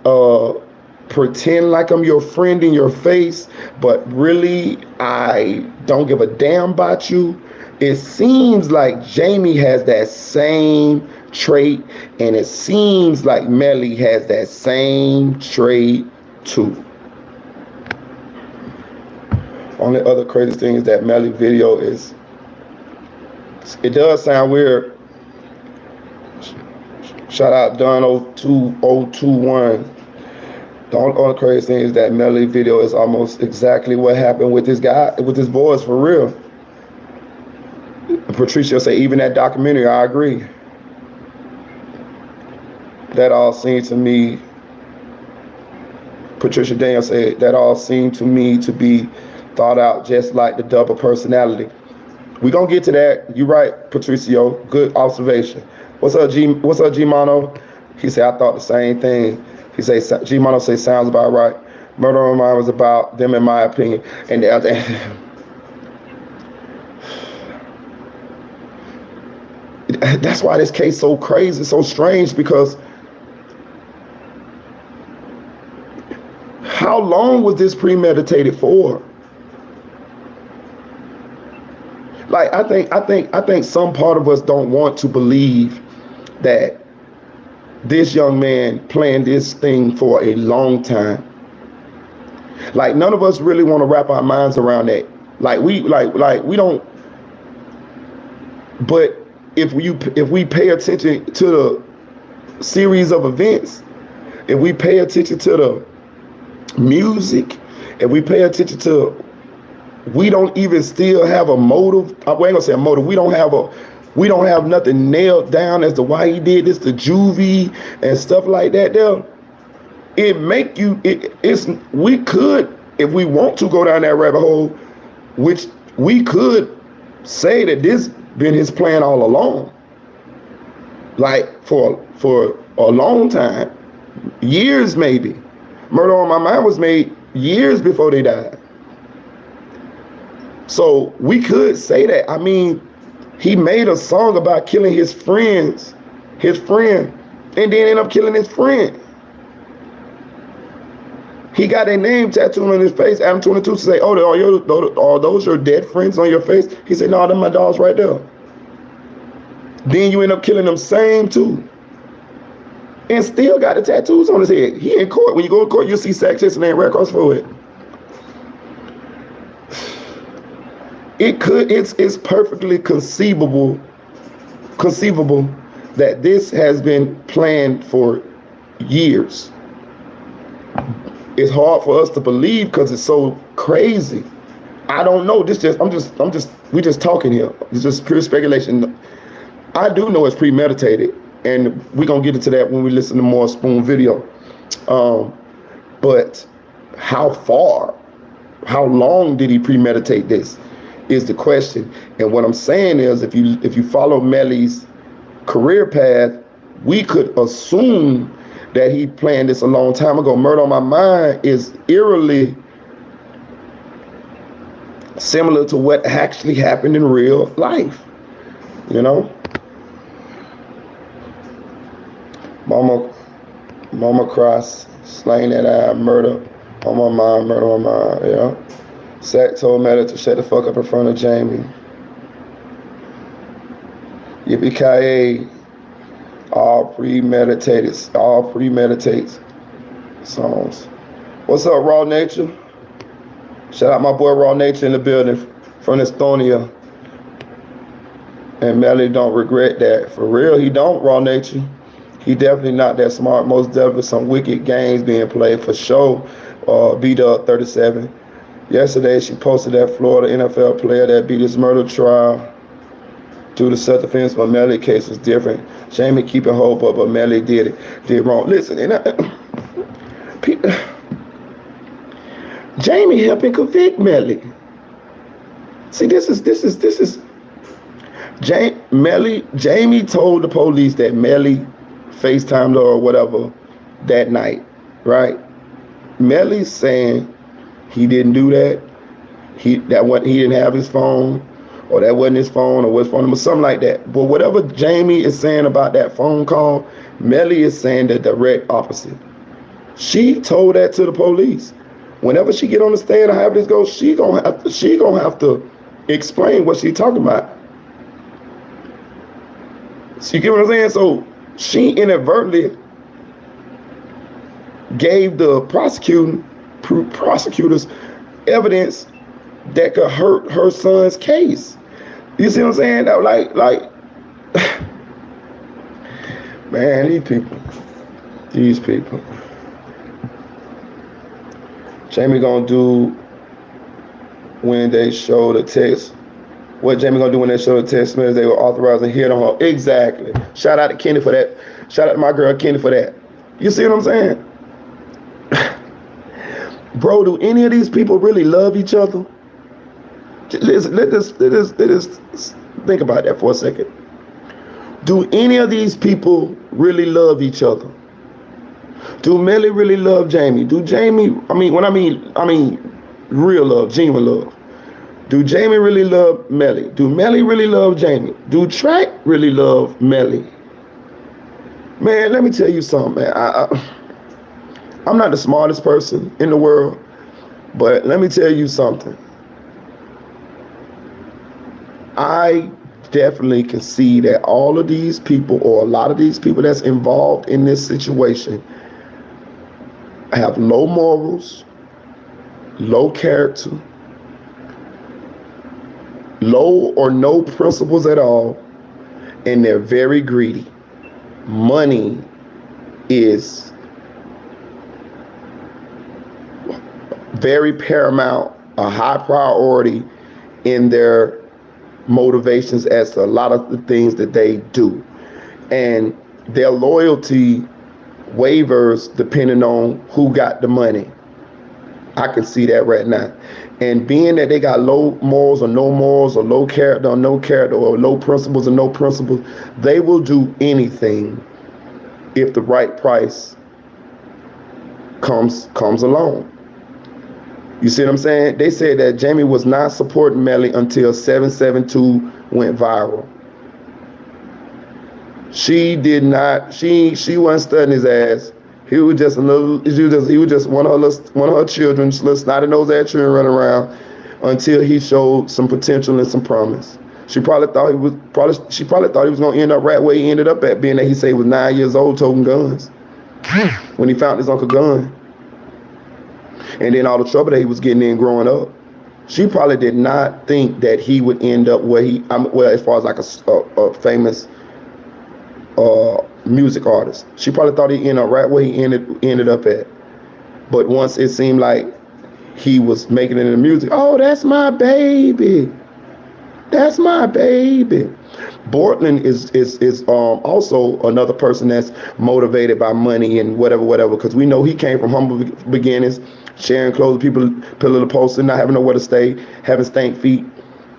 pretend like I'm your friend in your face, but really I don't give a damn about you. It seems like Jamie has that same trait, and it seems like Melly has that same trait too. Only other crazy thing is that Melly video is, it does sound weird. Shout out Don02021. The only crazy thing is that Melly video is almost exactly what happened with this guy, with his boys, for real. Patricia say, even that documentary, I agree. That all seemed to me, Patricia Daniel said, that all seemed to me to be thought out just like the double personality. We're gonna get to that. You're right, Patricio. Good observation. What's up, G Mono? He said, I thought the same thing. He said, G Mono say, sounds about right. Murder on Mine was about them, in my opinion. And that's why this case so crazy, so strange, because how long was this premeditated for? Like, I think some part of us don't want to believe that this young man planned this thing for a long time. Like, none of us really want to wrap our minds around that. Like we don't. But if we pay attention to the series of events, if we pay attention to the music, if we pay attention to, we don't even still have a motive. I ain't gonna say a motive. We don't have nothing nailed down as to why he did this to Juvie and stuff like that. There, it make you. We could, if we want to go down that rabbit hole, which we could say that this been his plan all along. Like for a long time, years maybe. Murder on My Mind was made years before they died. So we could say that. I mean, he made a song about killing his friend, and then ended up killing his friend. He got their name tattooed on his face, Adam 22, to say, oh, are those your dead friends on your face? He said, no, they're my dogs right there. Then you end up killing them same two. And still got the tattoos on his head. He in court. When you go to court, you'll see Sanchez and right across for it. It's perfectly conceivable that this has been planned for years. It's hard for us to believe because it's so crazy. I don't know. We just talking here. It's just pure speculation. I do know it's premeditated, and we're gonna get into that when we listen to more Spoon video. But how long did he premeditate this is the question. And what I'm saying is, if you follow Melly's career path, we could assume that he planned this a long time ago. Murder on My Mind is eerily similar to what actually happened in real life, you know? Mama Cross, slain that eye, murder on my mind, yeah. Sack told Melly to shut the fuck up in front of Jamie. Yippee-ki-yay. All premeditated songs. What's up, Raw Nature? Shout out my boy Raw Nature in the building from Estonia. And Melly don't regret that. For real, he don't, Raw Nature. He definitely not that smart. Most definitely some wicked games being played for sure. B-Dub 37. Yesterday, she posted that Florida NFL player that beat his murder trial due to self-defense, but Melly case was different. Jamie keeping hope up, but Melly did wrong. Listen, Jamie helping convict Melly. See, this is Jamie told the police that Melly FaceTimed her or whatever that night, right? Melly's saying he didn't do that. He didn't have his phone, or that wasn't his phone, or was phone number, something like that. But whatever Jamie is saying about that phone call, Melly is saying the direct opposite. She told that to the police. Whenever she get on the stand and have this go, she gonna have to explain what she talking about. So you get what I'm saying? So she inadvertently gave the prosecutors evidence that could hurt her son's case. You see what I'm saying? That like, man, these people. Jamie gonna do when they show the text. What Jamie gonna do when they show the text message they were authorizing hit on her? Exactly. Shout out to Kenny for that. Shout out to my girl Kenny for that. You see what I'm saying? Bro, do any of these people really love each other? Let us think about that for a second. Do any of these people really love each other? Do Melly really love Jamie? Do Jamie, when I mean real love, genuine love. Do Jamie really love Melly? Do Melly really love Jamie? Do Track really love Melly? Man, let me tell you something, man. I'm not the smartest person in the world, but let me tell you something. I definitely can see that all of these people, or a lot of these people that's involved in this situation, have low morals, low character, low or no principles at all, and they're very greedy. Money is very paramount, a high priority in their motivations as to a lot of the things that they do. And their loyalty wavers depending on who got the money. I can see that right now. And being that they got low morals or no morals, or low character or no character, or low principles or no principles, they will do anything if the right price comes along. You see what I'm saying? They said that Jamie was not supporting Melly until 772 went viral. She did not. She wasn't studying his ass. He was just a little. He was just one of her children's little snotty nose ass children running around until he showed some potential and some promise. She probably thought he was gonna end up right where he ended up at, being that he said he was 9 years old toting guns when he found his uncle gun, and then all the trouble that he was getting in growing up. She probably did not think that he would end up where as far as like a famous music artist. She probably thought he'd end up right where he ended up at. But once it seemed like he was making it in the music, oh, that's my baby. That's my baby. Bortland is also another person that's motivated by money and whatever, because we know he came from humble beginnings, sharing clothes with people, pillar to post, not having nowhere to stay, having stank feet,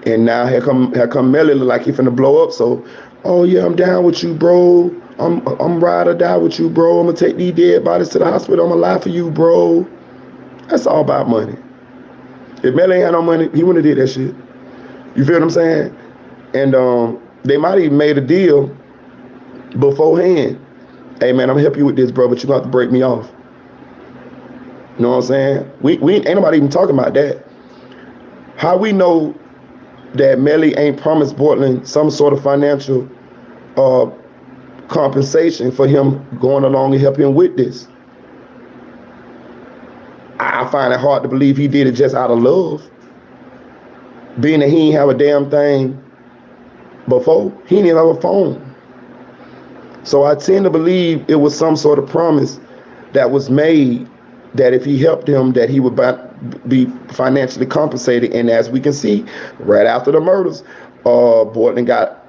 and now here come Melly, look like he finna blow up. So, oh yeah, I'm down with you, bro. I'm ride or die with you, bro. I'm gonna take these dead bodies to the hospital. I'm gonna lie for you, bro. That's all about money. If Melly ain't had no money, he wouldn't have did that shit. You feel what I'm saying? And they might even made a deal beforehand. Hey man, I'm gonna help you with this, bro, but you gonna have to break me off. You know what I'm saying? We ain't nobody even talking about that. How we know that Melly ain't promised Bortland some sort of financial compensation for him going along and helping him with this? I find it hard to believe he did it just out of love. Being that he ain't have a damn thing before, he didn't have a phone. So I tend to believe it was some sort of promise that was made that if he helped him, that he would be financially compensated. And as we can see, right after the murders, Bortland got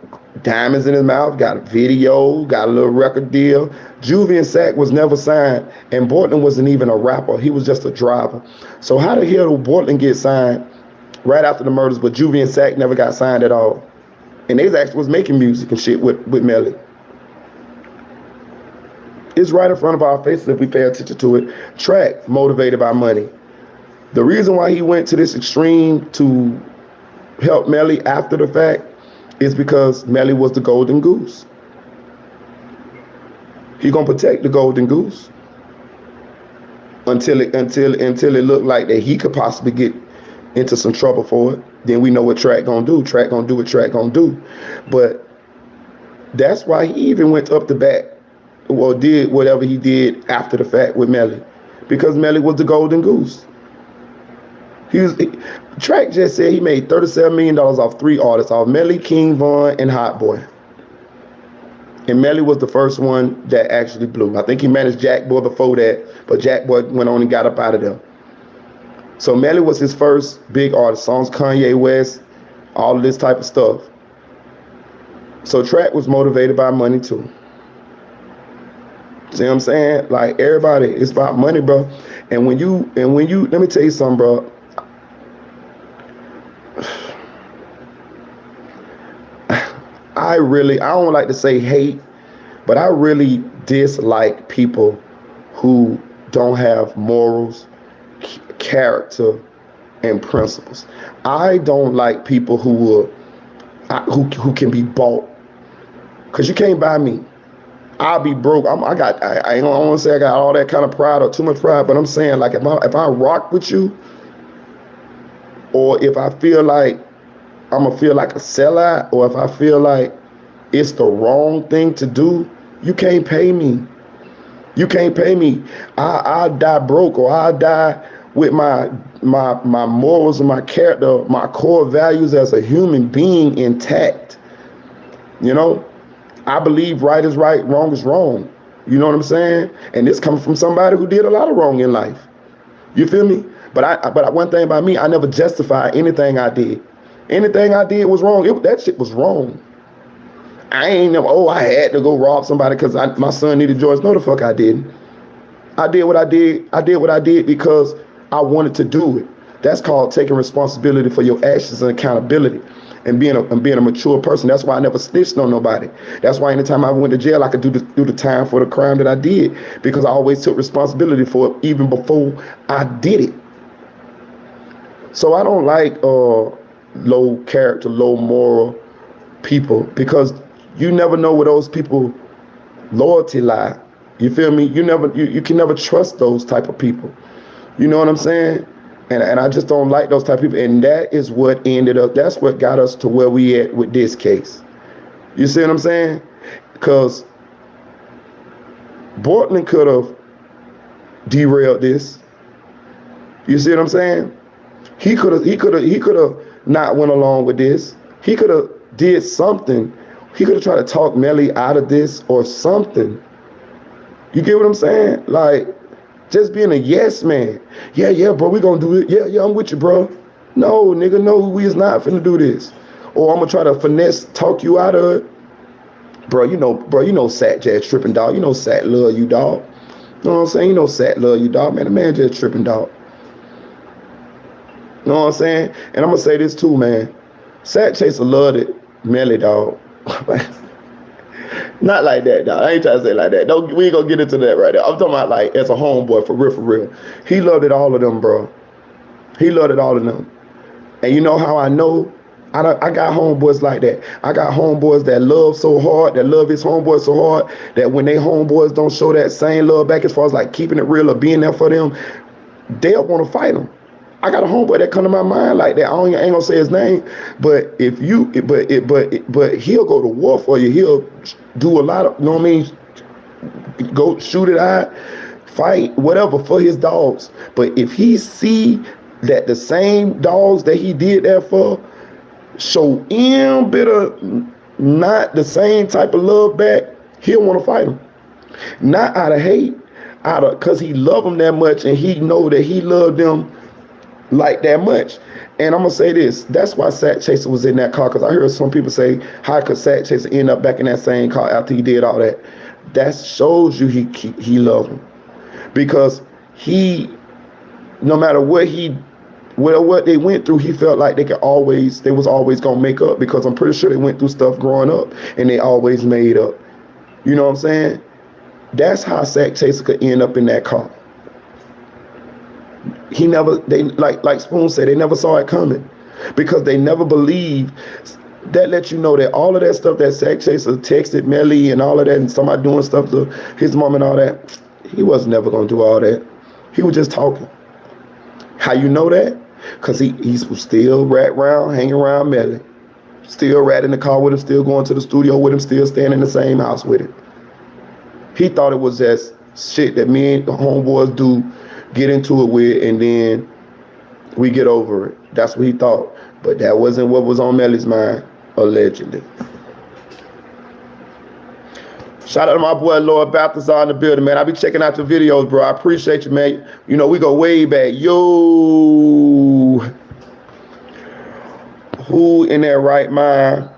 diamonds in his mouth, got a video, got a little record deal. Juvie and Sack was never signed, and Bortland wasn't even a rapper. He was just a driver. So how the hell did Bortland get signed right after the murders, but Juvie and Sack never got signed at all? And they actually was making music and shit with Melly. It's right in front of our faces if we pay attention to it. Track, motivated by money. The reason why he went to this extreme to help Melly after the fact is because Melly was the golden goose. He gonna protect the golden goose until it looked like that he could possibly get into some trouble for it. Then we know what Track gonna do. Track gonna do what Track gonna do. But that's why he even went up the bat, or did whatever he did after the fact with Melly, because Melly was the golden goose. Track just said he made $37 million off 3 artists, off Melly, King Von, and Hot Boy. And Melly was the first one that actually blew. I think he managed Jack Boy before that, but Jack Boy went on and got up out of there. So Melly was his first big artist, songs Kanye West, all of this type of stuff. So Track was motivated by money too. See what I'm saying? Like, everybody, it's about money, bro. And when you, let me tell you something, bro. I don't like to say hate, but I really dislike people who don't have morals, character, and principles. I don't like people who can be bought, because you can't buy me. I'll be broke. I don't want to say I got all that kind of pride or too much pride, but I'm saying, like, if I rock with you, or if I feel like I'm gonna feel like a sellout, or if I feel like it's the wrong thing to do, you can't pay me. You can't pay me. I'll die broke, or I'll die with my morals and my character, my core values as a human being intact. You know, I believe right is right, wrong is wrong. You know what I'm saying? And this comes from somebody who did a lot of wrong in life. You feel me? But one thing about me, I never justify anything I did. Anything I did was wrong. That shit was wrong. I ain't never, I had to go rob somebody because my son needed joints. No, the fuck I didn't. I did what I did. I did what I did because I wanted to do it. That's called taking responsibility for your actions and accountability, and being a mature person. That's why I never snitched on nobody. That's why anytime I went to jail, I could do the time for the crime that I did, because I always took responsibility for it even before I did it. So I don't like low character, low moral people, because you never know where those people loyalty lie. You feel me? You can never trust those type of people. You know what I'm saying? And I just don't like those type of people. And that is what ended up, that's what got us to where we at with this case. You see what I'm saying? Because Portland could have derailed this. You see what I'm saying? He could have not went along with this. He could have did something. He could have tried to talk Melly out of this or something. You get what I'm saying? Like, just being a yes man. Yeah, bro, we gonna do it. Yeah, I'm with you, bro. No, nigga, no, we is not finna do this. Or I'm gonna try to finesse talk you out of it. Bro, you know Sat Jazz tripping, dog. You know Sat love you, dog. You know what I'm saying? You know Sat love you, dog. Man, the man just tripping, dog. You know what I'm saying? And I'm gonna say this too, man. Sat Chaser loved it, Melly, dog. Not like that, dog. I ain't trying to say like that. We ain't gonna get into that right now. I'm talking about like as a homeboy, for real. He loved it, all of them, bro. He loved it, all of them. And you know how I know? I got homeboys like that. I got homeboys that love so hard, that love his homeboys so hard, that when they homeboys don't show that same love back as far as like keeping it real or being there for them, they'll want to fight them. I got a homeboy that come to my mind like that. I ain't gonna say his name, but but he'll go to war for you. He'll do a lot of, you know what I mean? Go shoot it out, fight, whatever for his dogs. But if he see that the same dogs that he did that for show him bit of not the same type of love back, he'll want to fight him. Not out of hate, cause he love them that much and he know that he loved them like that much. And I'm gonna say this, that's why Sat Chaser was in that car, because I heard some people say, how could Sat Chaser end up back in that same car after he did all that? That shows you he loved him, because he, no matter what they went through, he felt like they was always gonna make up, because I'm pretty sure they went through stuff growing up and they always made up. You know what I'm saying? That's how Sat Chaser could end up in that car. Like Spoon said, they never saw it coming, because they never believed. That lets you know that all of that stuff that Sat Chaser texted Melly and all of that, and somebody doing stuff to his mom and all that, he was never gonna do all that. He was just talking. How you know that? Because he was still hanging around Melly, still rat in the car with him, still going to the studio with him, still staying in the same house with him. He thought it was just shit that me and the homeboys do, get into it with, and then we get over it. That's what he thought. But that wasn't what was on Melly's mind, allegedly. Shout out to my boy Lord Balthazar in the building, man. I be checking out the videos, bro. I appreciate you, man. You know, we go way back. Yo. Who in their right mind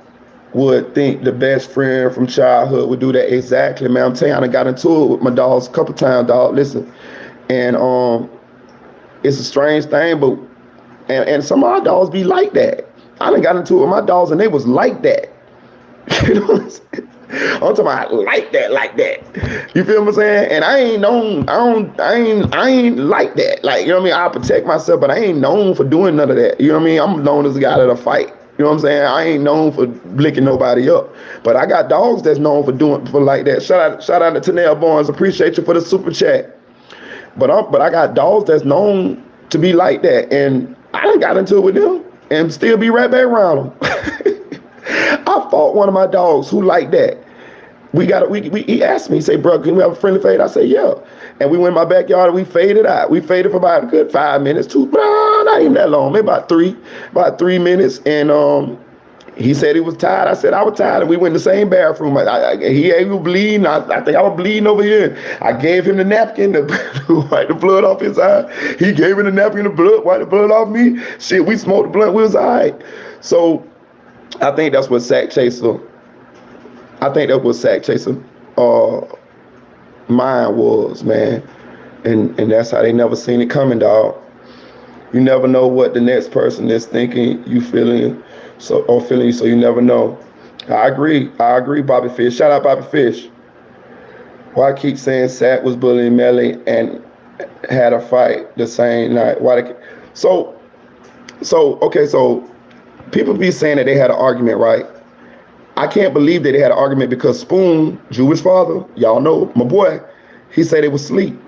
would think the best friend from childhood would do that? Exactly, man. I'm telling you, I done got into it with my dogs a couple times, dog. Listen. And it's a strange thing, but and some of our dogs be like that. I done got into it with my dogs and they was like that. You know what I'm saying? I'm talking about like that. You feel what I'm saying? And I ain't like that. Like, you know what I mean? I protect myself, but I ain't known for doing none of that. You know what I mean? I'm known as a guy that'll fight. You know what I'm saying? I ain't known for licking nobody up. But I got dogs that's known for like that. Shout out to Tanel Barnes. Appreciate you for the super chat. But I got dogs that's known to be like that, and I done got into it with them and still be right back around them. I fought one of my dogs who like that. He asked me, he said, bro, can we have a friendly fade? I said, yeah. And we went in my backyard and we faded out. We faded for about a good 5 minutes, not even that long, maybe about 3 minutes. And he said he was tired. I said I was tired, and we went in the same bathroom. He was bleeding. I think I was bleeding over here. I gave him the napkin to wipe the blood off his eye. He gave him the napkin to wipe the blood off me. Shit, we smoked the blunt. We was all right. So I think that's what Sat Chaser. Mine was, man, and that's how they never seen it coming, dog. You never know what the next person is thinking, you feeling, so you never know. I agree, Bobby Fish. Shout out Bobby Fish. Why I keep saying Sat was bullying Melly and had a fight the same night? So people be saying that they had an argument, right? I can't believe that they had an argument because Spoon, Jewish father, y'all know, my boy, he said they was asleep.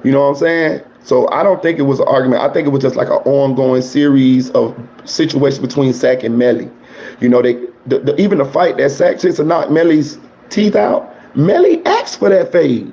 You know what I'm saying? So I don't think it was an argument. I think it was just like an ongoing series of situations between Sack and Melly. You know, even the fight that Sack chased to knock Melly's teeth out, Melly asked for that fade.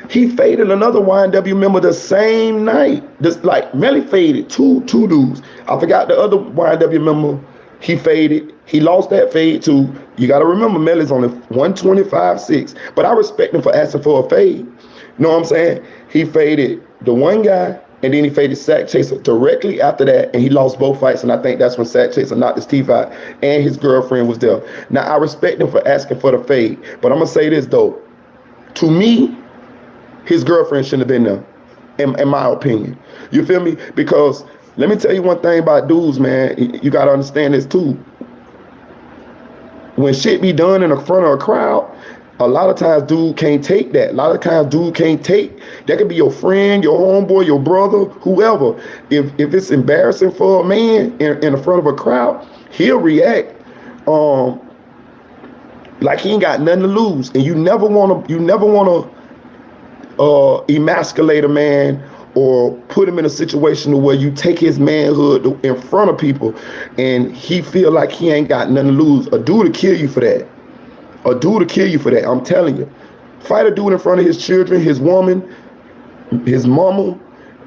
He faded another YNW member the same night. Just like Melly faded two dudes. I forgot the other YNW member. He faded. He lost that fade too. You got to remember, Melly's only 125.6. But I respect him for asking for a fade. You know what I'm saying? He faded the one guy, and then he faded Sack Chaser directly after that, and he lost both fights. And I think that's when Sack Chaser knocked his teeth out, and his girlfriend was there. Now, I respect him for asking for the fade. But I'm going to say this, though. To me, his girlfriend shouldn't have been there, in my opinion. You feel me? Because let me tell you one thing about dudes, man. You got to understand this too. When shit be done in the front of a crowd, a lot of times dude can't take that. A lot of times dude can't take. That could be your friend, your homeboy, your brother, whoever. If it's embarrassing for a man in the front of a crowd, he'll react like he ain't got nothing to lose. And you never want to emasculate a man or put him in a situation where you take his manhood in front of people and he feel like he ain't got nothing to lose. A dude will kill you for that. I'm telling you. Fight a dude in front of his children, his woman, his mama,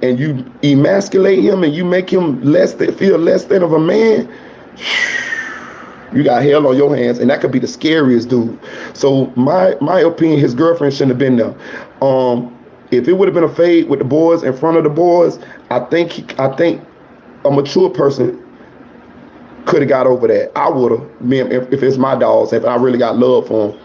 and you emasculate him and you make him feel less than of a man. You got hell on your hands, and that could be the scariest dude. So my opinion, his girlfriend shouldn't have been there. If it would have been a fade with the boys in front of the boys, I think a mature person could have got over that. I would have, if it's my dogs, if I really got love for him.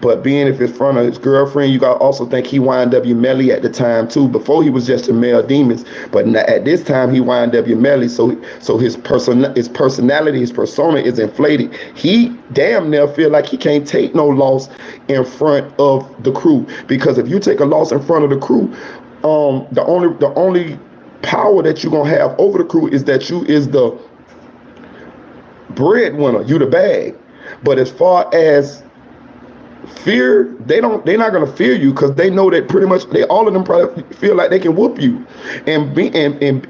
But being if it's in front of his girlfriend, you got to also think he YNW Melly at the time too. Before he was just a male demons, but at this time he YNW Melly. So his personality, his persona is inflated. He damn near feel like he can't take no loss in front of the crew, because if you take a loss in front of the crew, the only power that you're gonna have over the crew is that you is the breadwinner, you the bag. But as far as fear, they're not gonna fear you, because they know that pretty much all of them probably feel like they can whoop you, and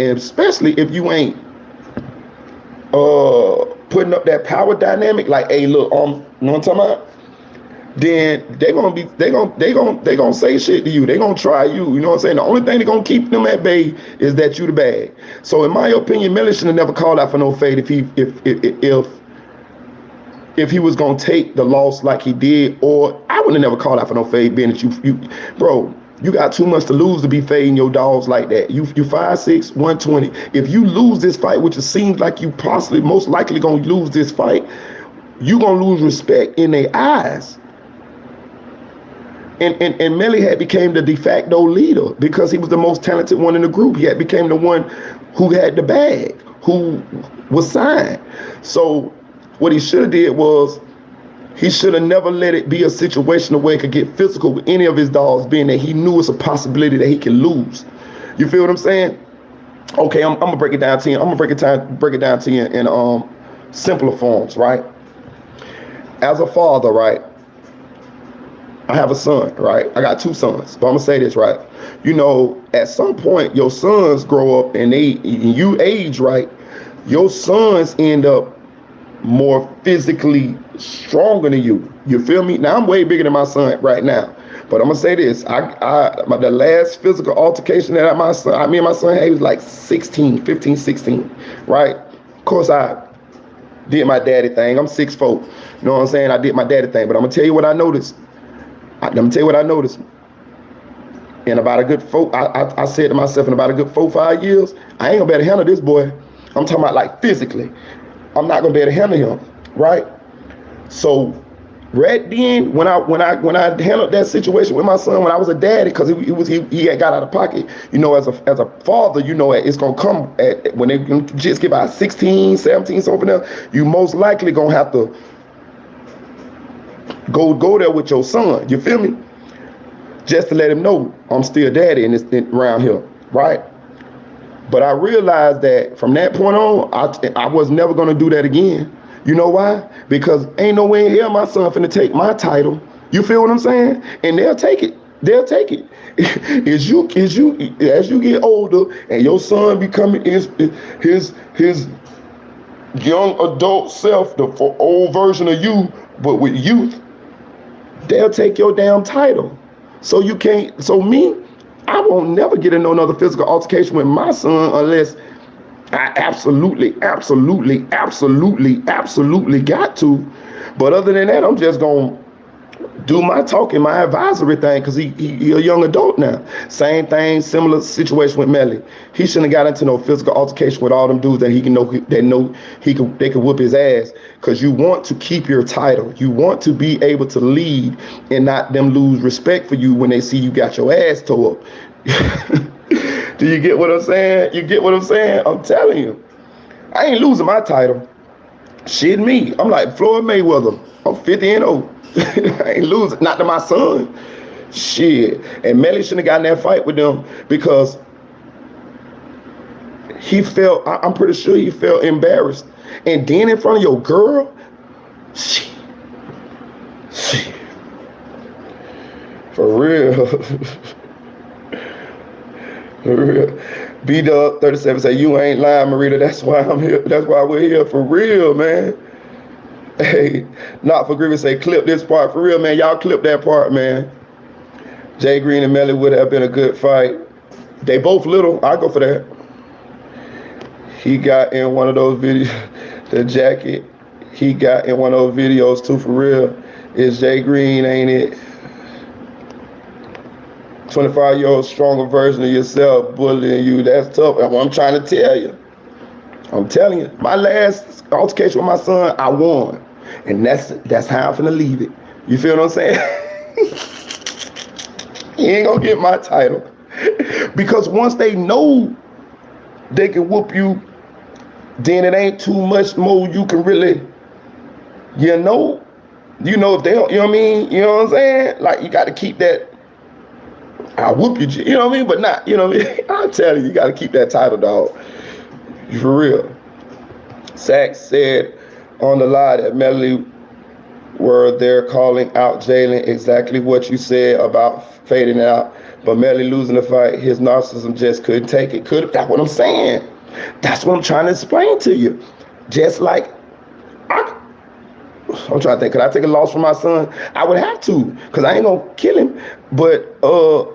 especially if you ain't putting up that power dynamic, like, hey, look, you know what I'm talking about? Then they gonna say shit to you. They gonna try you. You know what I'm saying? The only thing they gonna keep them at bay is that you the bag. So in my opinion, Melly should have never called out for no fade if he was gonna take the loss like he did, or I would have never called out for no fade, being that you bro, you got too much to lose to be fading your dogs like that. You 5'6", 120. If you lose this fight, which it seems like you possibly most likely gonna lose this fight, you gonna lose respect in their eyes. And Melly had became the de facto leader because he was the most talented one in the group. He had became the one who had the bag, who was signed. So what he should have did was he should have never let it be a situation where he could get physical with any of his dogs, being that he knew it's a possibility that he can lose. You feel what I'm saying? Okay, I'm gonna break it down to you. I'm gonna break it down to you in simpler forms, right? As a father, right? I have a son, right? I got two sons, but I'm gonna say this, right? You know, at some point, your sons grow up and you age, right? Your sons end up more physically stronger than you. You feel me? Now I'm way bigger than my son right now, but I'm gonna say this: the last physical altercation that me and my son had was like 15, 16, right? Of course, I did my daddy thing. I'm 6'4". You know what I'm saying? I did my daddy thing, but I'm gonna tell you what I noticed. In about a good I said to myself, in about a good 4-5 years, I ain't gonna be able to handle this boy. I'm talking about like physically. I'm not gonna be able to handle him, right? So Right then, when I handled that situation with my son, when I was a daddy, because he had got out of pocket, you know, as a father, you know, it's gonna come at when they just get about 16, 17, something else, you most likely gonna have to go there with your son. You feel me? Just to let him know I'm still daddy in this around here, right? But I realized that from that point on, I was never gonna do that again. You know why? Because ain't no way in hell my son finna take my title. You feel what I'm saying? And they'll take it. They'll take it. as you get older and your son becoming his young adult self, the old version of you, but with youth, they'll take your damn title. So you can't. So me, I won't never get into another physical altercation with my son unless I absolutely got to. But other than that, I'm just gonna do my talking, my advisory thing, because he a young adult now. Same thing, similar situation with Melly. He shouldn't have got into no physical altercation with all them dudes that they could whoop his ass. Because you want to keep your title. You want to be able to lead and not them lose respect for you when they see you got your ass tore up. Do you get what I'm saying? You get what I'm saying? I'm telling you. I ain't losing my title. Shit me. I'm like Floyd Mayweather. I'm 50-0. I ain't losing. Not to my son. Shit. And Melly shouldn't have gotten that fight with them because he felt, I'm pretty sure he felt embarrassed. And then in front of your girl, shit. For real. For real. B-Dub 37 say, you ain't lying, Marita. That's why I'm here. That's why we're here. For real, man. Hey, not for grievous say, clip this part. For real, man. Y'all clip that part, man. Jay Green and Melly would have been a good fight. They both little. I go for that. He got in one of those videos, the jacket. He got in one of those videos too, for real. It's Jay Green, ain't it? 25-year-old stronger version of yourself bullying you. That's tough. That's what I'm trying to tell you. I'm telling you. My last altercation with my son, I won. And that's how I'm finna leave it. You feel what I'm saying? He ain't gonna get my title. Because once they know they can whoop you, then it ain't too much more you can really, if they don't, you know what I mean? You know what I'm saying? Like, you got to keep that, I'll whoop you, you know what I mean? But not, you know what I mean? I'm telling you, you got to keep that title, dog. For real. Sachs said on the lie that Melly were there calling out Jalen exactly what you said about fading out, but Melly losing the fight, his narcissism just couldn't take it. That's what I'm saying. That's what I'm trying to explain to you. Just like, I'm trying to think, could I take a loss from my son? I would have to, because I ain't going to kill him. But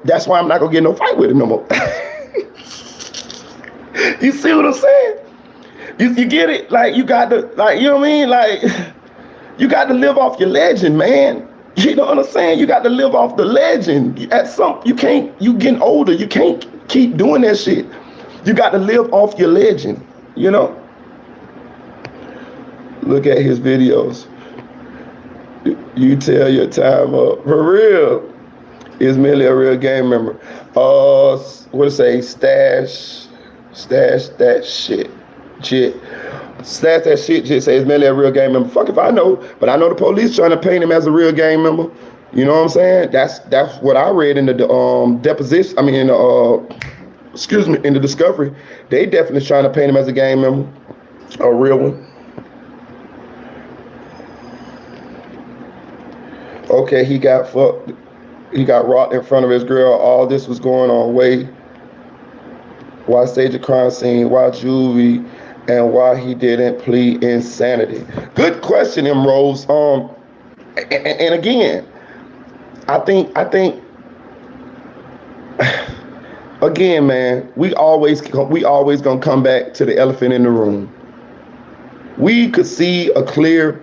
that's why I'm not going to get no fight with him no more. You see what I'm saying? You get it? Like, you got to, like, you know what I mean? Like, you got to live off your legend, man. You know what I'm saying? You got to live off the legend. You getting older. You can't keep doing that shit. You got to live off your legend, you know? Look at his videos. You tell your time up. For real. Is Melly a real gang member? What to say? Stash that shit. Stash that shit. Just say, is Melly a real gang member? Fuck if I know. But I know the police trying to paint him as a real gang member. You know what I'm saying? That's what I read in the deposition. I mean, in the discovery. They definitely trying to paint him as a gang member. A real one. Okay, he got fucked. He got rocked in front of his girl. All this was going on. Wait. Why stage a crime scene? Why juvie? And why he didn't plead insanity? Good question, M. Rose. And again, I think again, man, we always gonna come back to the elephant in the room. We could see a clear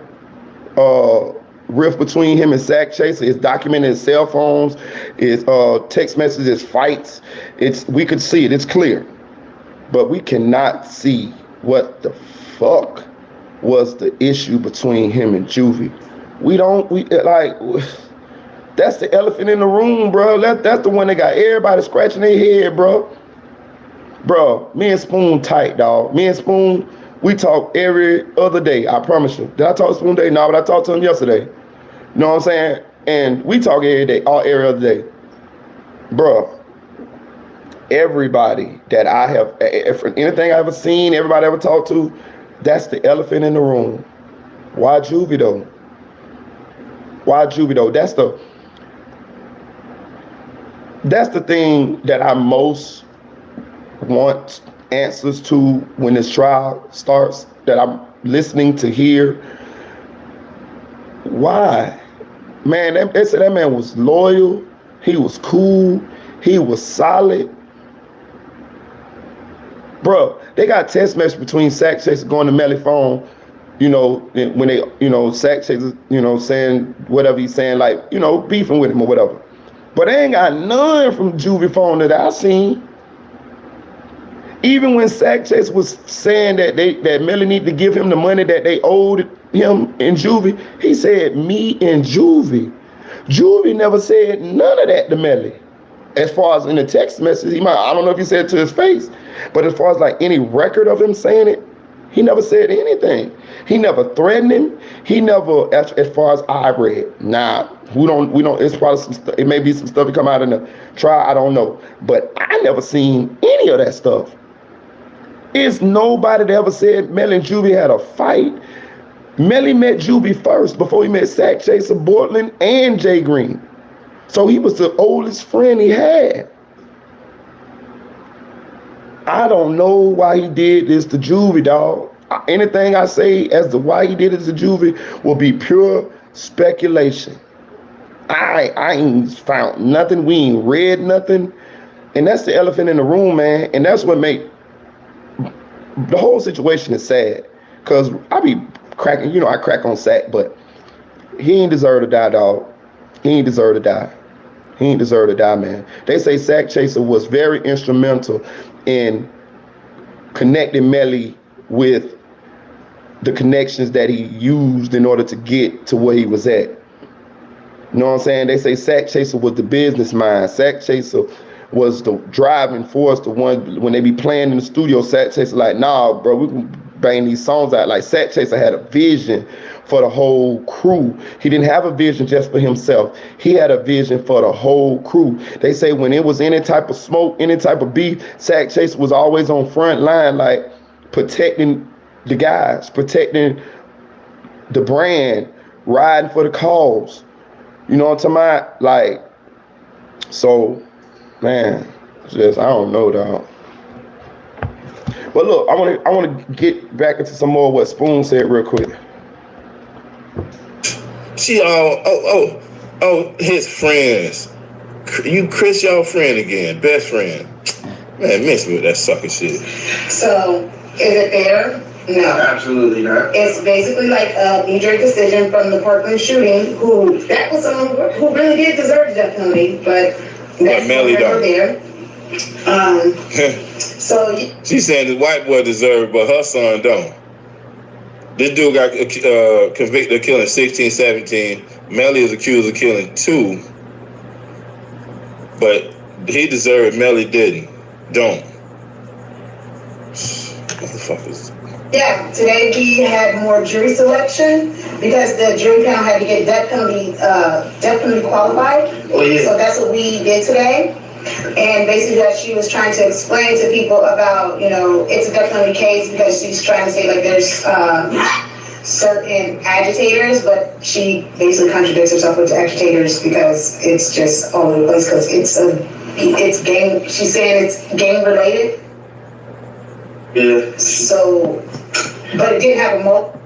rift between him and Zach Chaser. It's documented in cell phones, it's text messages, fights. We could see it, it's clear. But we cannot see what the fuck was the issue between him and Juvie. We like, that's the elephant in the room, bro. That's the one that got everybody scratching their head, bro. Bro, me and Spoon tight, dog. Me and Spoon, we talk every other day. I promise you. Did I talk to Spoon today? No, but I talked to him yesterday. You know what I'm saying? And we talk every day, every other day. Bro, everybody that I have, anything I ever seen, everybody I ever talked to, that's the elephant in the room. Why Juvie though? Why Juvie though? That's the thing that I most want answers to when this trial starts, that I'm listening to hear. Why? Man, that man was loyal. He was cool. He was solid. Bro, they got text message between Sack Chaser going to Melly phone, you know, when they, you know, Sack Chaser, you know, saying whatever he's saying, like, you know, beefing with him or whatever. But they ain't got none from Juvie phone that I seen. Even when Sack Chaser was saying that Melly need to give him the money that they owed him in Juvie, he said me and Juvie. Juvie never said none of that to Melly. As far as in the text message, I don't know if he said it to his face, but as far as like any record of him saying it, he never said anything. He never threatened him. He never, as far as I read. Nah, we don't. It's probably some stuff. It may be some stuff that come out in the trial. I don't know, but I never seen any of that stuff. It's nobody that ever said Melly and Juvie had a fight. Melly met Juvie first before he met Sack Chaser, Bortland, and Jay Green. So he was the oldest friend he had. I don't know why he did this to Juvie, dog. Anything I say as to why he did it to Juvie will be pure speculation. I ain't found nothing. We ain't read nothing. And that's the elephant in the room, man. And that's what make the whole situation is sad. Because I be cracking, you know, I crack on Sack, but he ain't deserve to die, dog. He ain't deserve to die. He ain't deserve to die, man. They say Sack Chaser was very instrumental in connecting Melly with the connections that he used in order to get to where he was at. You know what I'm saying? They say Sack Chaser was the business mind. Sack Chaser was the driving force, the one when they be playing in the studio. Sack Chaser like, nah, bro, we can bang these songs out. Like Sack Chaser had a vision for the whole crew. He didn't have a vision just for himself. He had a vision for the whole crew. They say when it was any type of smoke, any type of beef, Sack Chaser was always on front line, like protecting the guys, protecting the brand, riding for the cause. You know what I'm talking about? Like, so, man, just, I don't know, dog. But look, I want to get back into some more of what Spoon said real quick. His friends. You Chris, y'all friend again, best friend. Man, miss me with that sucker shit. So, is it fair? No. Absolutely not. It's basically like a knee-jerk decision from the Parkland shooting, that was someone who really did deserve the death penalty, but that's Melly don't. There. So she's saying the white boy deserves it, but her son don't. This dude got convicted of killing 16, 17. Melly is accused of killing 2. But he deserved it, Melly didn't. Don't. Motherfuckers. Yeah, today we had more jury selection because the jury panel had to get death penalty qualified. Oh, yeah. So that's what we did today. And basically that she was trying to explain to people about, you know, it's a death penalty case because she's trying to say like there's certain agitators, but she basically contradicts herself with the agitators because it's just all over the place because it's gang, she's saying it's gang related. Yeah. So, but it didn't have a motive,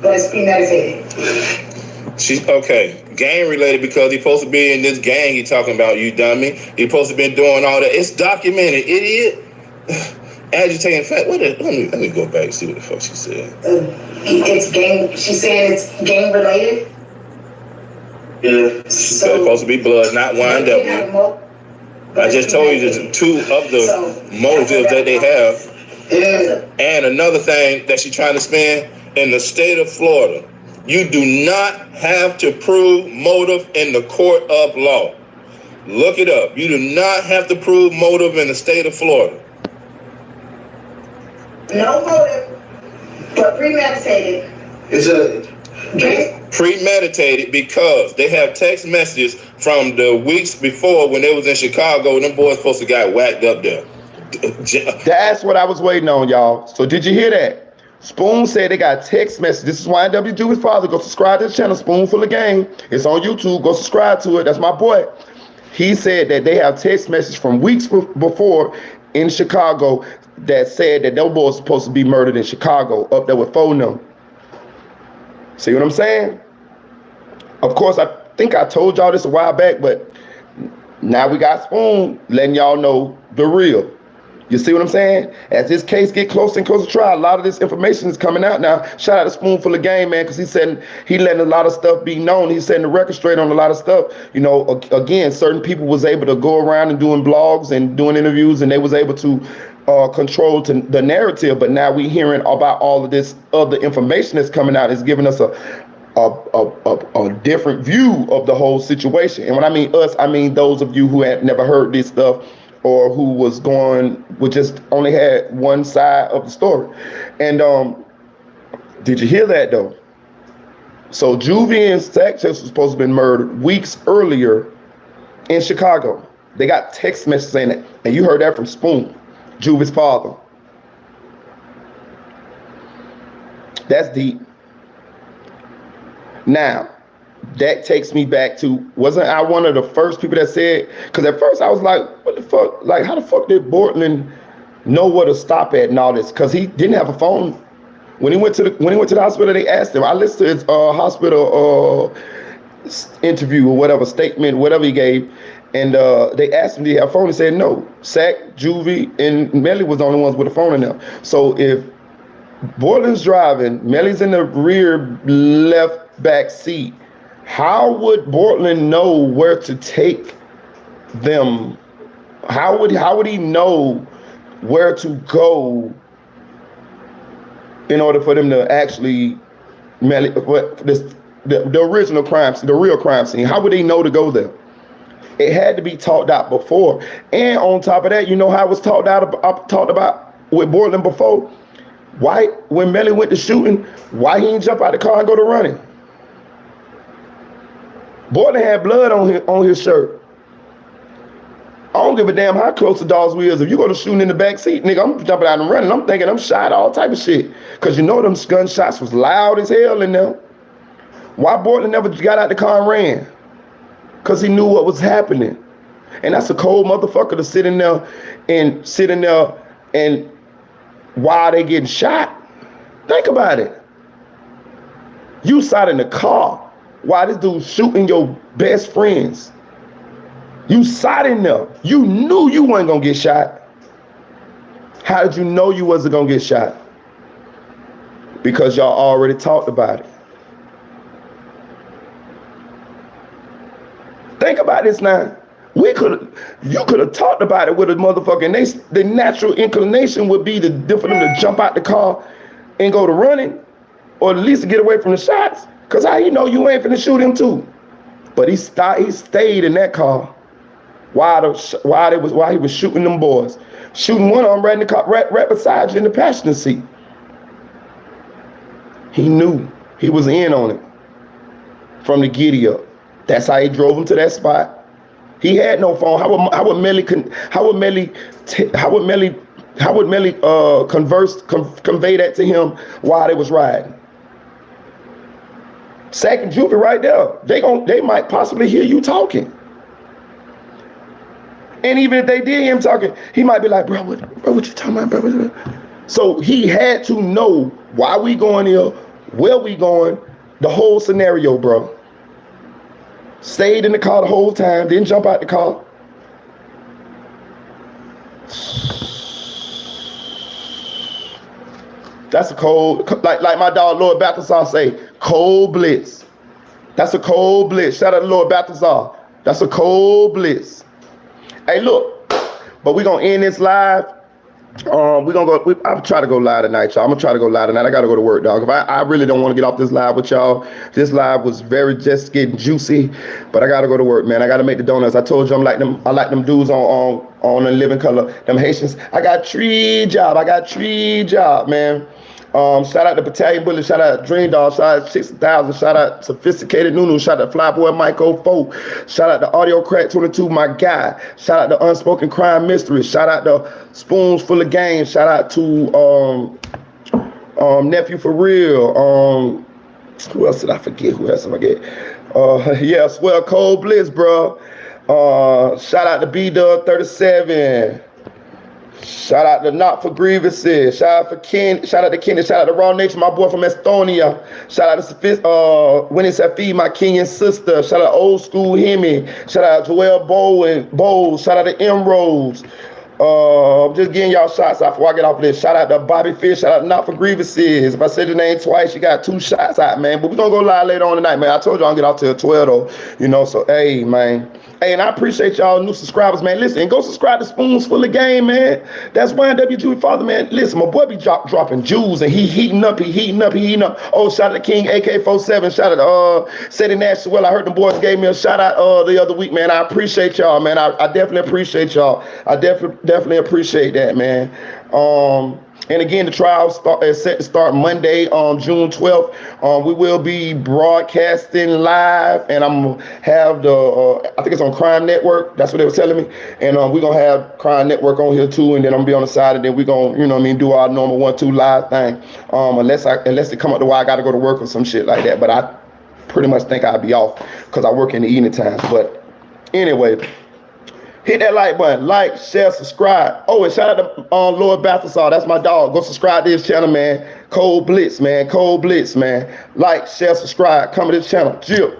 but it's premeditated. She's okay. Gang related because he's supposed to be in this gang he talking about, you dummy. He's supposed to be doing all that. It's documented, idiot. Agitating fact. Let me go back and see what the fuck she said. It's gang. She's saying it's gang related. Yeah. So it's supposed to be blood, not wind up. I just told you there's 2 of the motives that they have. Yeah. And another thing that she's trying to spin in the state of Florida, You do not have to prove motive in the court of law. Look it up. You do not have to prove motive in the state of Florida. No motive, but premeditated. It's a Premeditated because they have text messages from the weeks before when they was in Chicago. Them boys supposed to got whacked up there. That's what I was waiting on, y'all. So did you hear that? Spoon said they got text messages. This is why YNW Jewish Father. Go subscribe to the channel, Spoonful of Game. It's on YouTube. Go subscribe to it. That's my boy. He said that they have text messages from weeks before in Chicago that said that those boys supposed to be murdered in Chicago up there with phone them. See what I'm saying? Of course, I think I told y'all this a while back, but now we got Spoon letting y'all know the real. You see what I'm saying? As this case get closer and closer to trial, a lot of this information is coming out now. Shout out to Spoonful of Game, man, because he said he letting a lot of stuff be known. He's setting the record straight on a lot of stuff. You know, again, certain people was able to go around and doing blogs and doing interviews, and they was able to control the narrative. But now we hearing about all of this other information that's coming out. It's giving us a different view of the whole situation. And when I mean us, I mean those of you who had never heard this stuff, or who was just only had one side of the story. And did you hear that though? So Juvie and Sanchez was supposed to have been murdered weeks earlier in Chicago. They got text messages saying that, and you heard that from Spoon, Juvie's father. That's deep. Now, that takes me back to, wasn't I one of the first people that said, because at first I was like, what the fuck? Like, how the fuck did Bortland know where to stop at and all this? Because he didn't have a phone. When he went to the hospital, they asked him. I listened to his hospital interview or whatever, statement, whatever he gave. And they asked him, do you have a phone? He said no. Sack, Juvie, and Melly was the only ones with a phone in them. So if Bortland's driving, Melly's in the rear left back seat, how would Bortland know where to take them? How would he know where to go in order for them to actually the original crime scene, the real crime scene? How would they know to go there? It had to be talked out before. And on top of that, you know how it was talked about with Bortland before? Why, when Melly went to shooting, why he didn't jump out the car and go to running? Bortland had blood on his shirt. I don't give a damn how close the dog's wheels. If you go to shooting in the back seat, nigga, I'm jumping out and running. I'm thinking I'm shot, all type of shit. Because you know them gunshots was loud as hell in there. Why Bortland never got out the car and ran? Because he knew what was happening. And that's a cold motherfucker to sit in there and while they getting shot. Think about it. You sat in the car while this dude shooting your best friends. You sat in there. You knew you weren't gonna get shot. How did you know you wasn't gonna get shot? Because y'all already talked about it. Think about this now. You could have talked about it with a motherfucker, and the natural inclination would be for them to jump out the car and go to running, or at least to get away from the shots. Cause how you know you ain't finna shoot him too? But he stayed in that car while he was shooting them boys. Shooting one of them right in the car, right beside you in the passenger seat. He knew he was in on it from the giddy up. That's how he drove him to that spot. He had no phone. How would Melly convey that to him while they was riding? Sack and Juvie right there. They might possibly hear you talking. And even if they did hear him talking, he might be like, bro, what you talking about, bro? So he had to know why we going here, where we going, the whole scenario, bro. Stayed in the car the whole time, didn't jump out the car. That's a cold, like my dog Lord Balthazar say, cold blitz. That's a cold blitz. Shout out to Lord Balthazar. That's a cold blitz. Hey, look, but we're gonna end this live We're gonna go. I'm trying to go live tonight, y'all. I'm gonna try to go live tonight. I gotta go to work, dog. If I really don't want to get off this live with y'all. This live was just getting juicy, but I gotta go to work, man. I gotta make the donuts. I told you I like them dudes on the Living Color, them Haitians. I got tree job, man. Shout out to Battalion Bullet, shout out Dream Dog, shout out 60,000, shout out Sophisticated Nunu, shout out Flyboy Mike 04, shout out to Audio Crack 22, my guy, shout out to Unspoken Crime Mystery, shout out to Spoons Full of Games, shout out to Nephew For Real, who else did I forget? Yeah, Swell Cold Bliss, bro. Shout out to B-Dub 37. Shout out to Not For Grievances. Shout out to Kenny. Shout out to Raw Nature, my boy from Estonia. Shout out to Winnie Safi, my Kenyan sister. Shout out to Old School Hemi. Shout out to Joelle Bowles. Shout out to Emeralds. Just getting y'all shots out before I get off this. Shout out to Bobby Fish. Shout out to Not For Grievances. If I said your name twice, you got 2 shots out, man. But we're gonna go live later on tonight, man. I told you I'll get off till 12 though. You know, so hey, man. Hey, and I appreciate y'all new subscribers, man. Listen, go subscribe to Spoons Full of Game, man. That's YNW Jewelry Father, man. Listen, my boy be dropping jewels, and he heating up. Oh, shout out to King AK47. Shout out to Sadie Nash. Well, I heard the boys gave me a shout out the other week, man. I appreciate y'all, man. I definitely appreciate y'all. I definitely appreciate that, man. And again, the trial is set to start Monday, June 12th. We will be broadcasting live, and I'm gonna have I think it's on Crime Network. That's what they were telling me. And we're gonna have Crime Network on here too, and then I'm gonna be on the side, and then we're gonna, you know what I mean, do our normal 1-2 live thing. Unless it come up to where I gotta go to work or some shit like that. But I pretty much think I'll be off because I work in the evening times. But anyway. Hit that like button, like, share, subscribe. Oh, and shout out to Lord Balthasar. That's my dog. Go subscribe to his channel, man. Cold Blitz, man. Like, share, subscribe. Come to this channel. Jill.